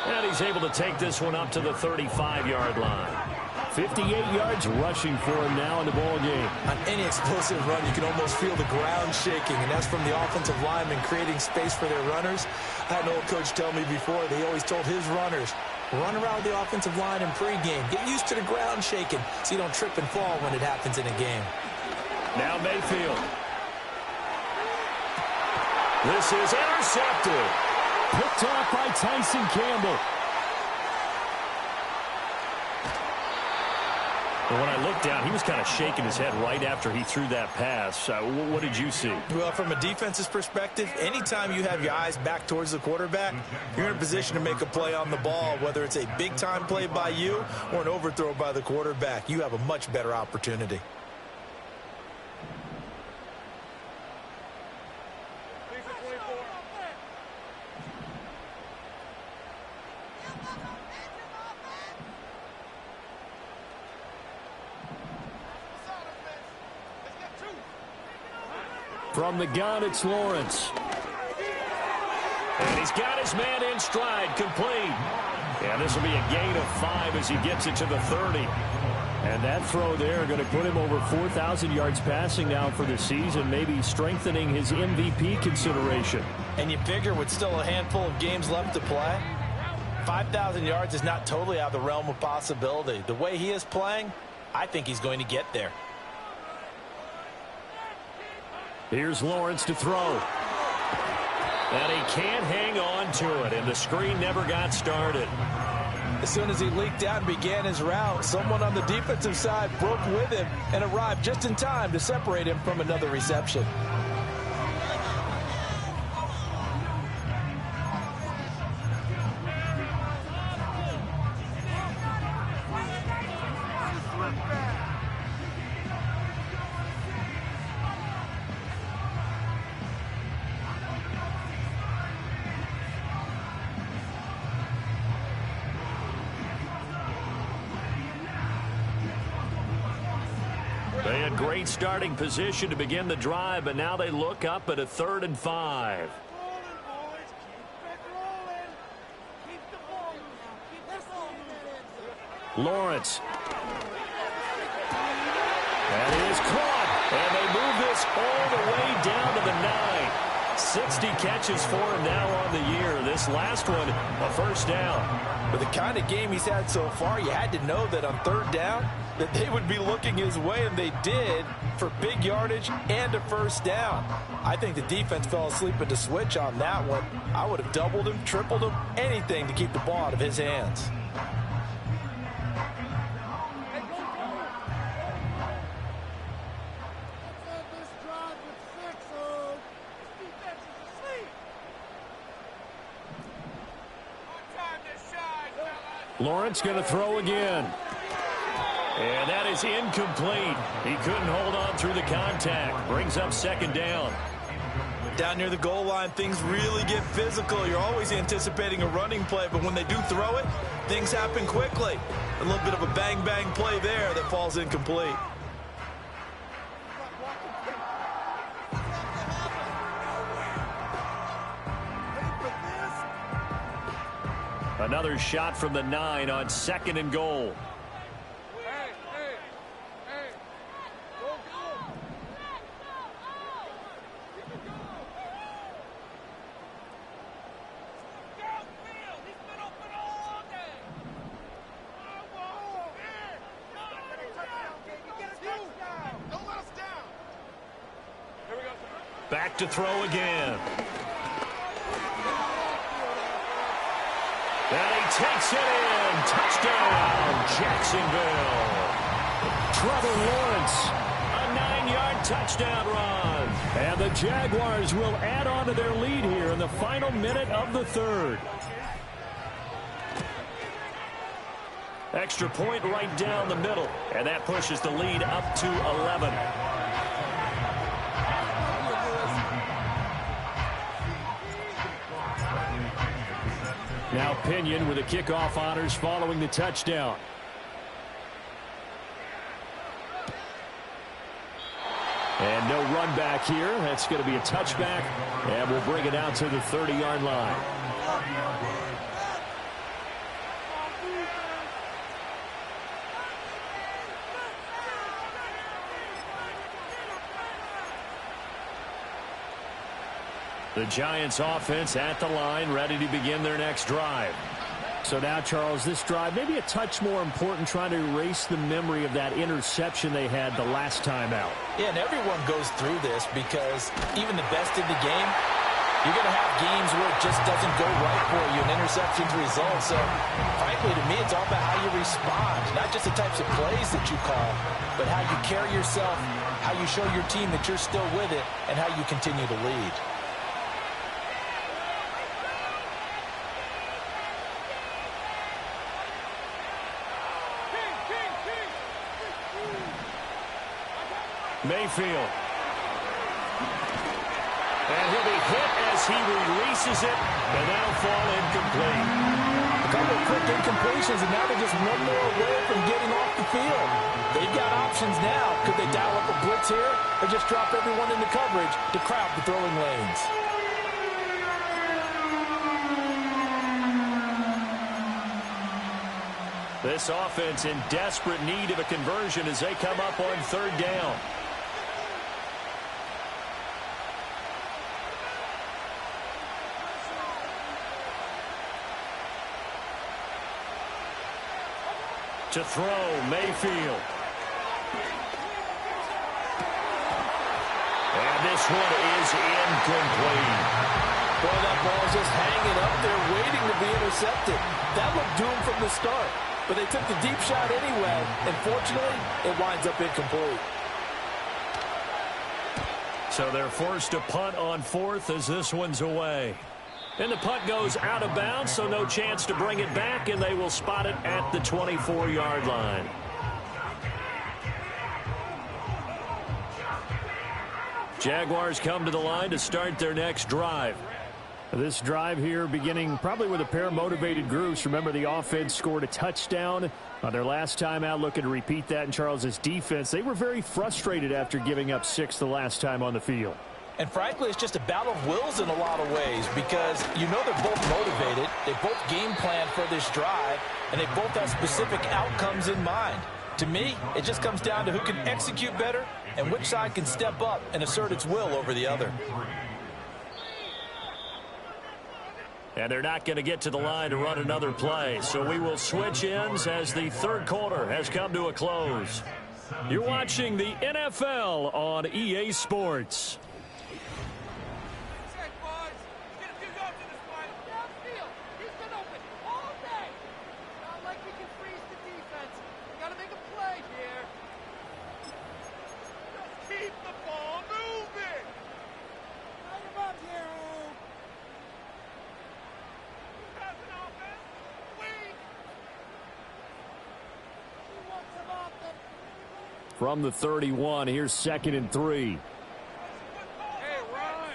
And he's able to take this one up to the 35-yard line. 58 yards rushing for him now in the ball game. On any explosive run, you can almost feel the ground shaking, and that's from the offensive linemen creating space for their runners. I had an old coach tell me before, they always told his runners, run around the offensive line in pregame. Get used to the ground shaking so you don't trip and fall when it happens in a game. Now Mayfield. This is intercepted. Picked off by Tyson Campbell. But when I looked down, he was kind of shaking his head right after he threw that pass. What did you see? Well, from a defense's perspective, anytime you have your eyes back towards the quarterback, you're in a position to make a play on the ball, whether it's a big-time play by you or an overthrow by the quarterback. You have a much better opportunity. From the gun, it's Lawrence. And he's got his man in stride, complete. And this will be a gain of 5 as he gets it to the 30. And that throw there going to put him over 4,000 yards passing now for the season, maybe strengthening his MVP consideration. And you figure with still a handful of games left to play, 5,000 yards is not totally out of the realm of possibility. The way he is playing, I think he's going to get there. Here's Lawrence to throw. And he can't hang on to it, and the screen never got started. As soon as he leaked out and began his route, someone on the defensive side broke with him and arrived just in time to separate him from another reception. They had great starting position to begin the drive, but now they look up at a 3rd and 5. Lawrence. And he is caught. And they move this all the way down to the 9. 60 catches for him now on the year. This last one, a first down. With the kind of game he's had so far, you had to know that on third down that they would be looking his way, and they did, for big yardage and a first down. I think the defense fell asleep at the switch on that one. I would have doubled him, tripled him, anything to keep the ball out of his hands. Lawrence going to throw again. And that is incomplete. He couldn't hold on through the contact. Brings up second down. Down near the goal line, things really get physical. You're always anticipating a running play, but when they do throw it, things happen quickly. A little bit of a bang-bang play there that falls incomplete. Another shot from the 9 on 2nd and goal. Back to throw again. And he takes it in. Touchdown, Jacksonville. Trevor Lawrence, a 9-yard touchdown run. And the Jaguars will add on to their lead here in the final minute of the third. Extra point right down the middle. And that pushes the lead up to 11. Now Pinion with the kickoff honors following the touchdown. And no run back here. That's going to be a touchback. And we'll bring it out to the 30-yard line. The Giants offense at the line, ready to begin their next drive. So now, Charles, this drive maybe a touch more important, trying to erase the memory of that interception they had the last time out. Yeah, and everyone goes through this because even the best in the game, you're going to have games where it just doesn't go right for you, and interceptions result. So, frankly, to me, it's all about how you respond, not just the types of plays that you call, but how you carry yourself, how you show your team that you're still with it, and how you continue to lead. Mayfield. And he'll be hit as he releases it, and that'll fall incomplete. A couple of quick incompletions, and now they're just one more away from getting off the field. They've got options now. Could they dial up a blitz here, or just drop everyone into coverage to crowd the throwing lanes? This offense in desperate need of a conversion as they come up on third down. To throw, Mayfield. And this one is incomplete. Boy, that ball is just hanging up there waiting to be intercepted. That looked doomed from the start. But they took the deep shot anyway, and fortunately, it winds up incomplete. So they're forced to punt on fourth as this one's away. And the punt goes out of bounds, so no chance to bring it back, and they will spot it at the 24-yard line. Jaguars come to the line to start their next drive. This drive here beginning probably with a pair of motivated groups. Remember, the offense scored a touchdown on their last time out, looking to repeat that in Charles's defense. They were very frustrated after giving up 6 the last time on the field. And frankly, it's just a battle of wills in a lot of ways because you know they're both motivated. They both game plan for this drive, and they both have specific outcomes in mind. To me, it just comes down to who can execute better and which side can step up and assert its will over the other. And they're not going to get to the line to run another play. So we will switch ends as the third quarter has come to a close. You're watching the NFL on EA Sports. From the 31, here's 2nd and 3. Hey, run.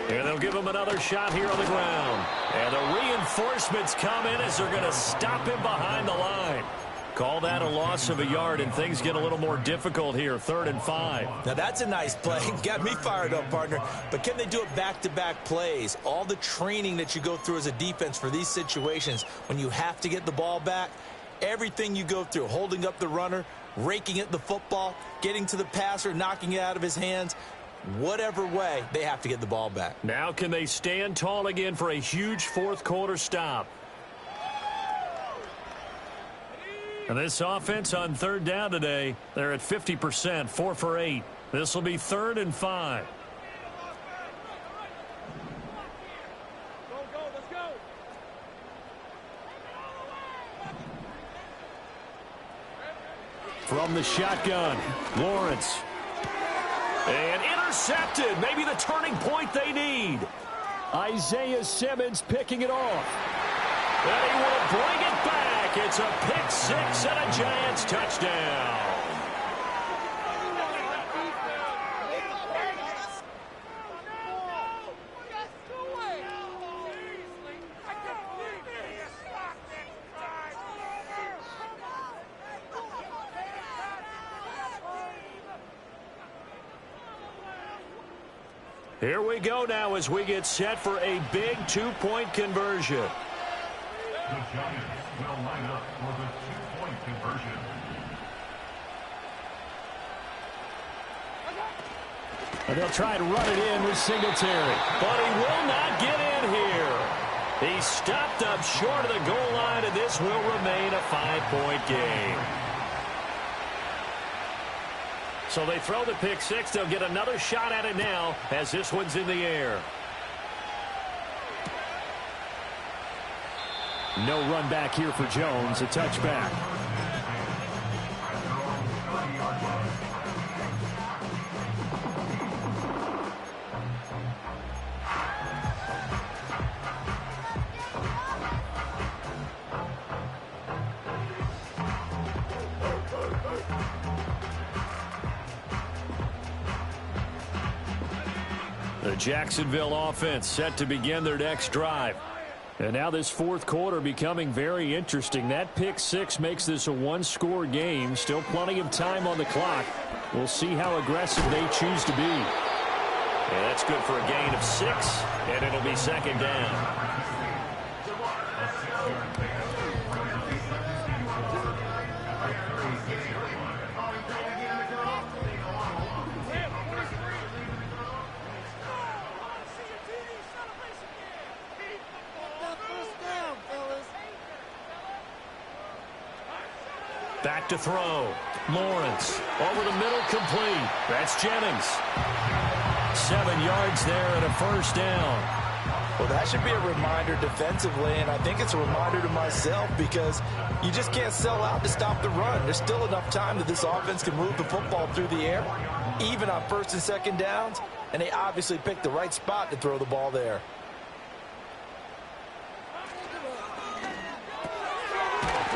And they'll give him another shot here on the ground. And the reinforcements come in as they're going to stop him behind the line. Call that a loss of a yard, and things get a little more difficult here, 3rd and 5. Now, that's a nice play. Got me fired up, partner. But can they do it back-to-back plays? All the training that you go through as a defense for these situations, when you have to get the ball back, everything you go through, holding up the runner, raking at the football, getting to the passer, knocking it out of his hands, whatever way, they have to get the ball back. Now can they stand tall again for a huge fourth-quarter stop? And this offense on 3rd down today, they're at 50%, 4 for 8. This will be 3rd and 5. Go, let's go. From the shotgun, Lawrence. And intercepted, maybe the turning point they need. Isaiah Simmons picking it off. And he will bring it back. It's a pick six and a Giants touchdown. Here we go now as we get set for a big two-point conversion. The Giants will line up for the two-point conversion. And they'll try to run it in with Singletary. But he will not get in here. He stopped up short of the goal line, and this will remain a 5-point game. So they throw the pick six. They'll get another shot at it now as this one's in the air. No run back here for Jones. A touchback. The Jacksonville offense set to begin their next drive. And now this fourth quarter becoming very interesting. That pick six makes this a one-score game. Still plenty of time on the clock. We'll see how aggressive they choose to be. And that's good for a gain of 6, and it'll be second down. Back to throw. Lawrence over the middle, complete. That's Jennings. 7 yards there and a first down. Well, that should be a reminder defensively, and I think it's a reminder to myself because you just can't sell out to stop the run. There's still enough time that this offense can move the football through the air, even on first and second downs, and they obviously picked the right spot to throw the ball there.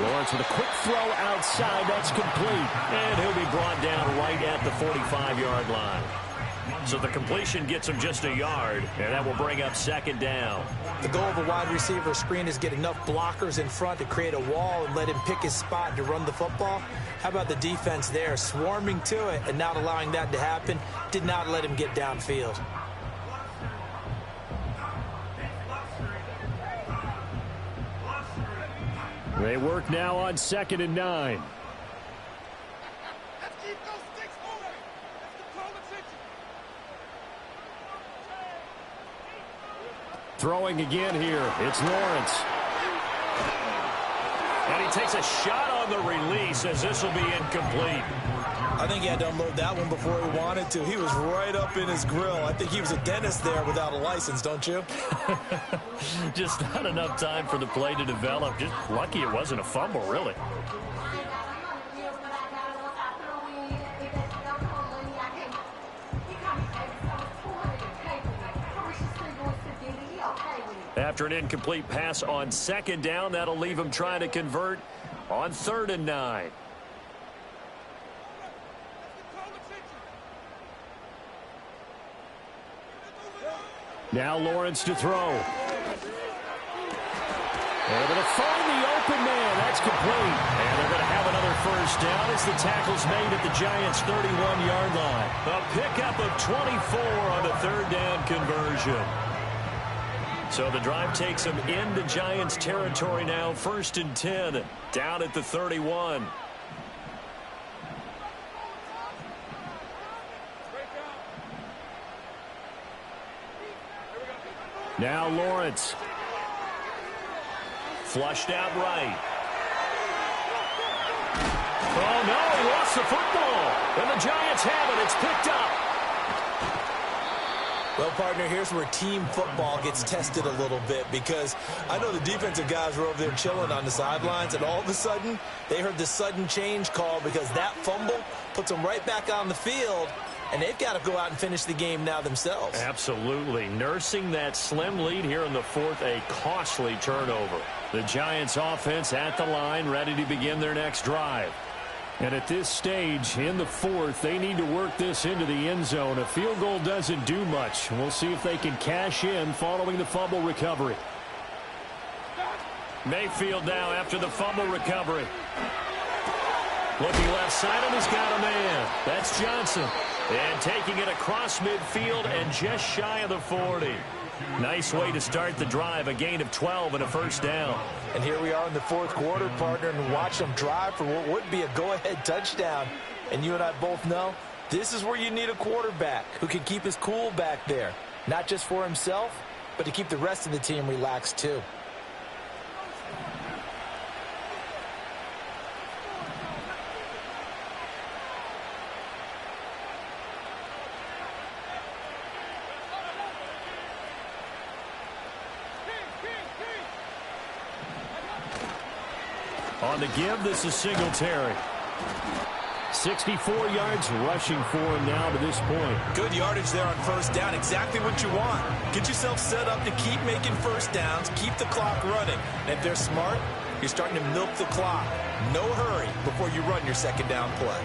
Lawrence with a quick throw outside. That's complete. And he'll be brought down right at the 45-yard line. So the completion gets him just a yard, and that will bring up second down. The goal of a wide receiver screen is get enough blockers in front to create a wall and let him pick his spot to run the football. How about the defense there, swarming to it and not allowing that to happen? Did not let him get downfield. They work now on 2nd and 9. Let's keep those sticks moving. Let's control attention. Throwing again here. It's Lawrence. And he takes a shot on the release as this will be incomplete. I think he had to unload that one before he wanted to. He was right up in his grill. I think he was a dentist there without a license, don't you? Just not enough time for the play to develop. Just lucky it wasn't a fumble, really. After an incomplete pass on 2nd down, that'll leave him trying to convert on 3rd and 9. Now Lawrence to throw. Able to find the open man. That's complete. And they're going to have another first down as the tackle's made at the Giants' 31-yard line. A pickup of 24 on the 3rd down conversion. So the drive takes them into Giants territory now. 1st and 10, down at the 31. Now Lawrence. Flushed out right. Oh, no, he lost the football. And the Giants have it. It's picked up. Well, partner, here's where team football gets tested a little bit, because I know the defensive guys were over there chilling on the sidelines, and all of a sudden they heard the sudden change call because that fumble puts them right back on the field, and they've got to go out and finish the game now themselves. Absolutely. Nursing that slim lead here in the 4th, a costly turnover. The Giants offense at the line, ready to begin their next drive. And at this stage, in the 4th, they need to work this into the end zone. A field goal doesn't do much. We'll see if they can cash in following the fumble recovery. Mayfield now after the fumble recovery. Looking left side, and he's got a man. That's Johnson. And taking it across midfield and just shy of the 40. Nice way to start the drive, a gain of 12 and a first down. And here we are in the 4th quarter, partner, and watch them drive for what would be a go-ahead touchdown. And you and I both know this is where you need a quarterback who can keep his cool back there. Not just for himself, but to keep the rest of the team relaxed too. On the give, this is Singletary. 64 yards rushing for him now to this point. Good yardage there on first down. Exactly what you want. Get yourself set up to keep making first downs, keep the clock running. And if they're smart, you're starting to milk the clock. No hurry before you run your second down play.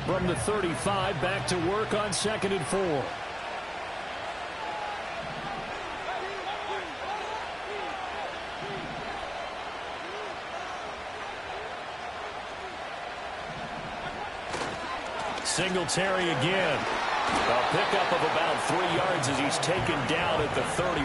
From the 35, back to work on 2nd and 4. Singletary again. A pickup of about 3 yards as he's taken down at the 31.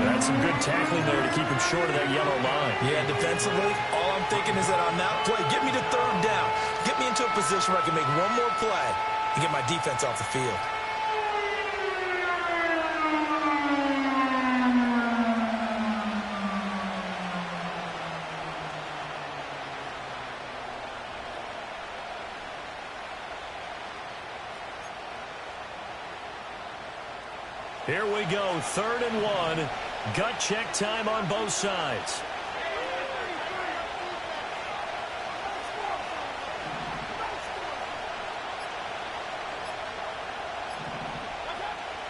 That's some good tackling there to keep him short of that yellow line. Yeah, defensively, all I'm thinking is that on that play, get me to 3rd down. Get me into a position where I can make one more play and get my defense off the field. Here we go, 3rd and 1. Gut check time on both sides.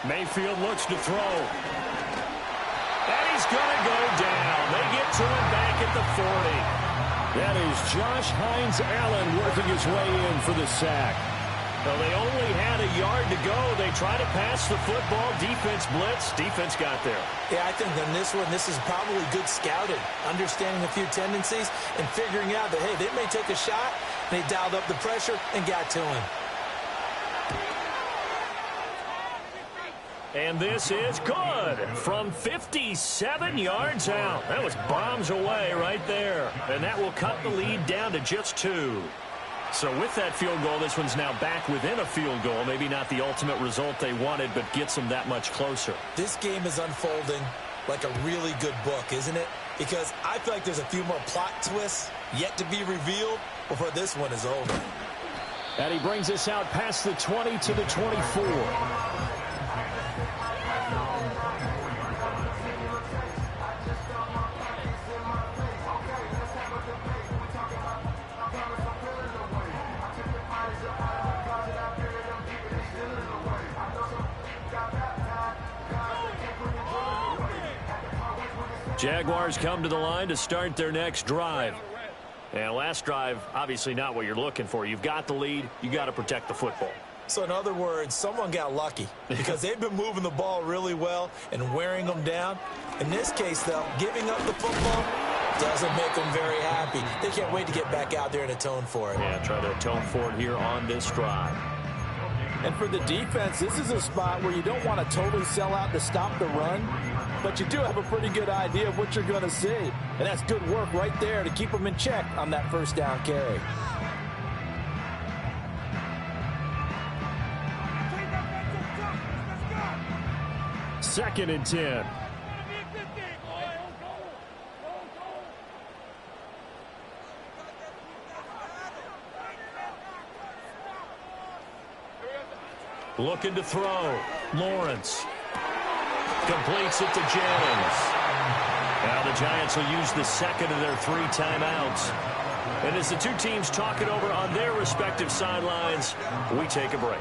Mayfield looks to throw. And he's going to go down. They get to him back at the 40. That is Josh Hines Allen working his way in for the sack. Well, they only had a yard to go. They tried to pass the football. Defense blitz. Defense got there. Yeah, I think on this one, this is probably good scouting, understanding a few tendencies and figuring out that, hey, they may take a shot. They dialed up the pressure and got to him. And this is good from 57 yards out. That was bombs away right there. And that will cut the lead down to just 2. So with that field goal, this one's now back within a field goal. Maybe not the ultimate result they wanted, but gets them that much closer. This game is unfolding like a really good book, isn't it? Because I feel like there's a few more plot twists yet to be revealed before this one is over. And he brings us out past the 20 to the 24. Jaguars come to the line to start their next drive. And last drive, obviously not what you're looking for. You've got the lead. You got to protect the football. So in other words, someone got lucky because they've been moving the ball really well and wearing them down. In this case, though, giving up the football doesn't make them very happy. They can't wait to get back out there and atone for it. Yeah, try to atone for it here on this drive. And for the defense, this is a spot where you don't want to totally sell out to stop the run, but you do have a pretty good idea of what you're going to see. And that's good work right there to keep them in check on that first down carry. Second and 10. Looking to throw. Lawrence completes it to Jennings. Now the Giants will use the second of their 3 timeouts. And as the two teams talk it over on their respective sidelines, we take a break.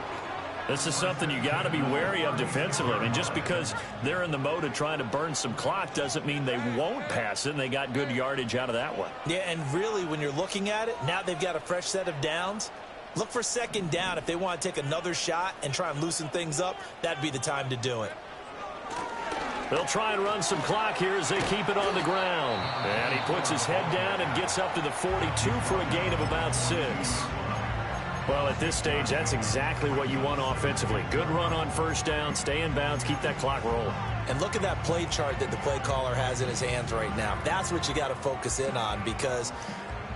This is something you got to be wary of defensively. I mean, just because they're in the mode of trying to burn some clock doesn't mean they won't pass it, and they got good yardage out of that one. Yeah, and really, when you're looking at it, now they've got a fresh set of downs. Look for second down. If they want to take another shot and try and loosen things up, that'd be the time to do it. They'll try and run some clock here as they keep it on the ground. And he puts his head down and gets up to the 42 for a gain of about 6. Well, at this stage, that's exactly what you want offensively. Good run on first down, stay in bounds, keep that clock rolling. And look at that play chart that the play caller has in his hands right now. That's what you got to focus in on because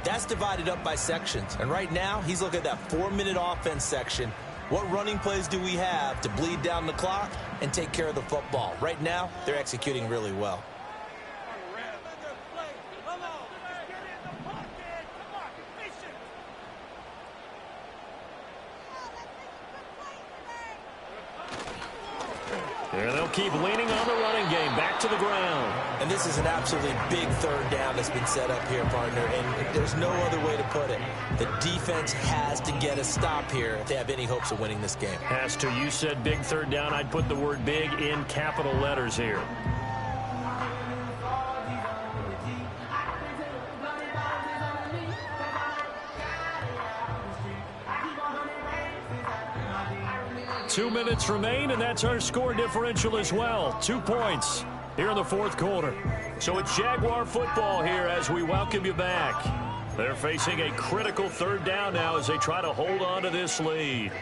that's divided up by sections. And right now, he's looking at that 4-minute offense section. What running plays do we have to bleed down the clock and take care of the football? Right now, they're executing really well. And they'll keep leaning on the running game. Back to the ground. And this is an absolutely big third down that's been set up here, partner. And there's no other way to put it. The defense has to get a stop here if they have any hopes of winning this game. Has to. You said big third down. I'd put the word big in capital letters here. Two minutes remain, and that's our score differential as well. 2 points here in the fourth quarter. So it's Jaguar football here as we welcome you back. They're facing a critical third down now as they try to hold on to this lead.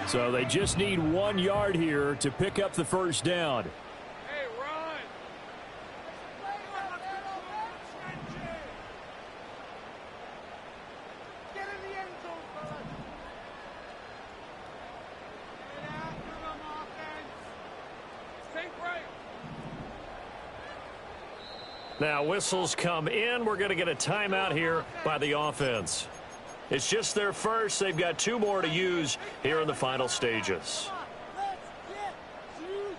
So they just need 1 yard here to pick up the first down. Hey, run! Get in the end zone, fellas! Get after them, offense! Think right! Now whistles come in. We're going to get a timeout here by the offense. It's just their first. They've got 2 more to use here in the final stages. Let's get juice!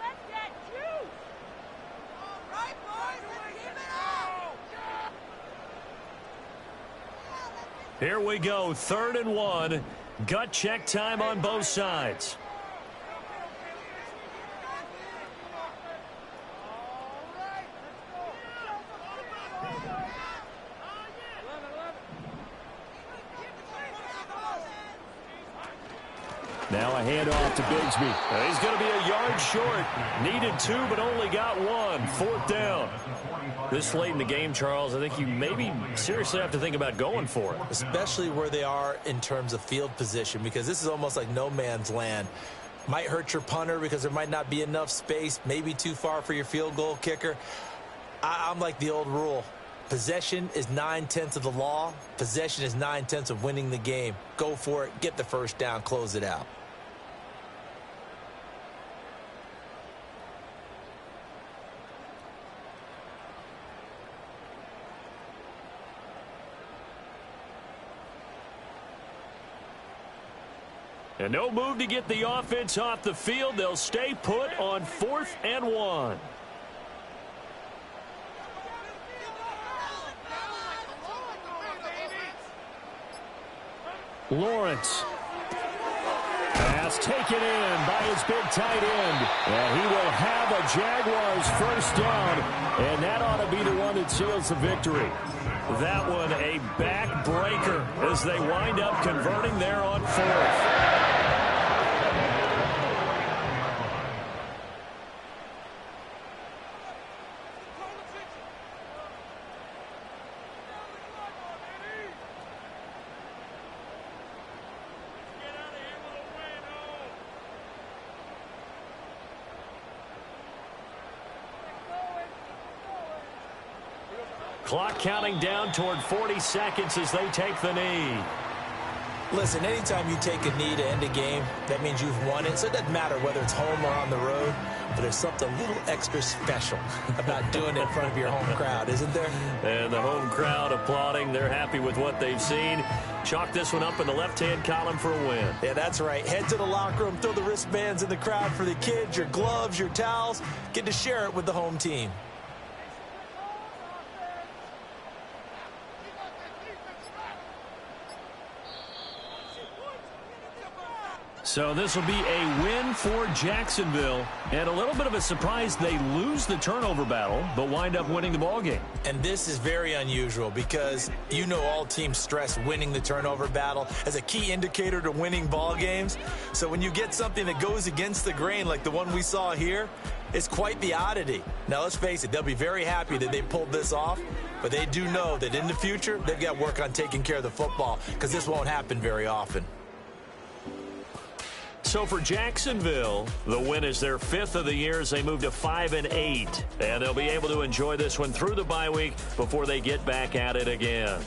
Let's get juice! All right! Here we go, 3rd and 1. Gut check time on both sides. Now a handoff to Bigsby. He's going to be a yard short. Needed 2, but only got 1. 4th down. This late in the game, Charles, I think you maybe seriously have to think about going for it. Especially where they are in terms of field position, because this is almost like no man's land. Might hurt your punter because there might not be enough space, maybe too far for your field goal kicker. I'm like the old rule. Possession is 9/10 of the law. Possession is 9/10 of winning the game. Go for it. Get the first down. Close it out. And no move to get the offense off the field. They'll stay put on 4th and 1. Lawrence. Pass taken in by his big tight end. And he will have a Jaguars first down. And that ought to be the one that seals the victory. That one a backbreaker as they wind up converting there on 4th. Clock counting down toward 40 seconds as they take the knee. Listen, anytime you take a knee to end a game, that means you've won it. So it doesn't matter whether it's home or on the road, but there's something a little extra special about doing it in front of your home crowd, isn't there? And the home crowd applauding. They're happy with what they've seen. Chalk this one up in the left-hand column for a win. Yeah, that's right. Head to the locker room, throw the wristbands in the crowd for the kids, your gloves, your towels. Get to share it with the home team. So this will be a win for Jacksonville. And a little bit of a surprise, they lose the turnover battle, but wind up winning the ballgame. And this is very unusual because you know all teams stress winning the turnover battle as a key indicator to winning ball games. So when you get something that goes against the grain like the one we saw here, it's quite the oddity. Now let's face it, they'll be very happy that they pulled this off, but they do know that in the future they've got work on taking care of the football because this won't happen very often. So for Jacksonville, the win is their 5th of the year as they move to 5-8. And they'll be able to enjoy this one through the bye week before they get back at it again.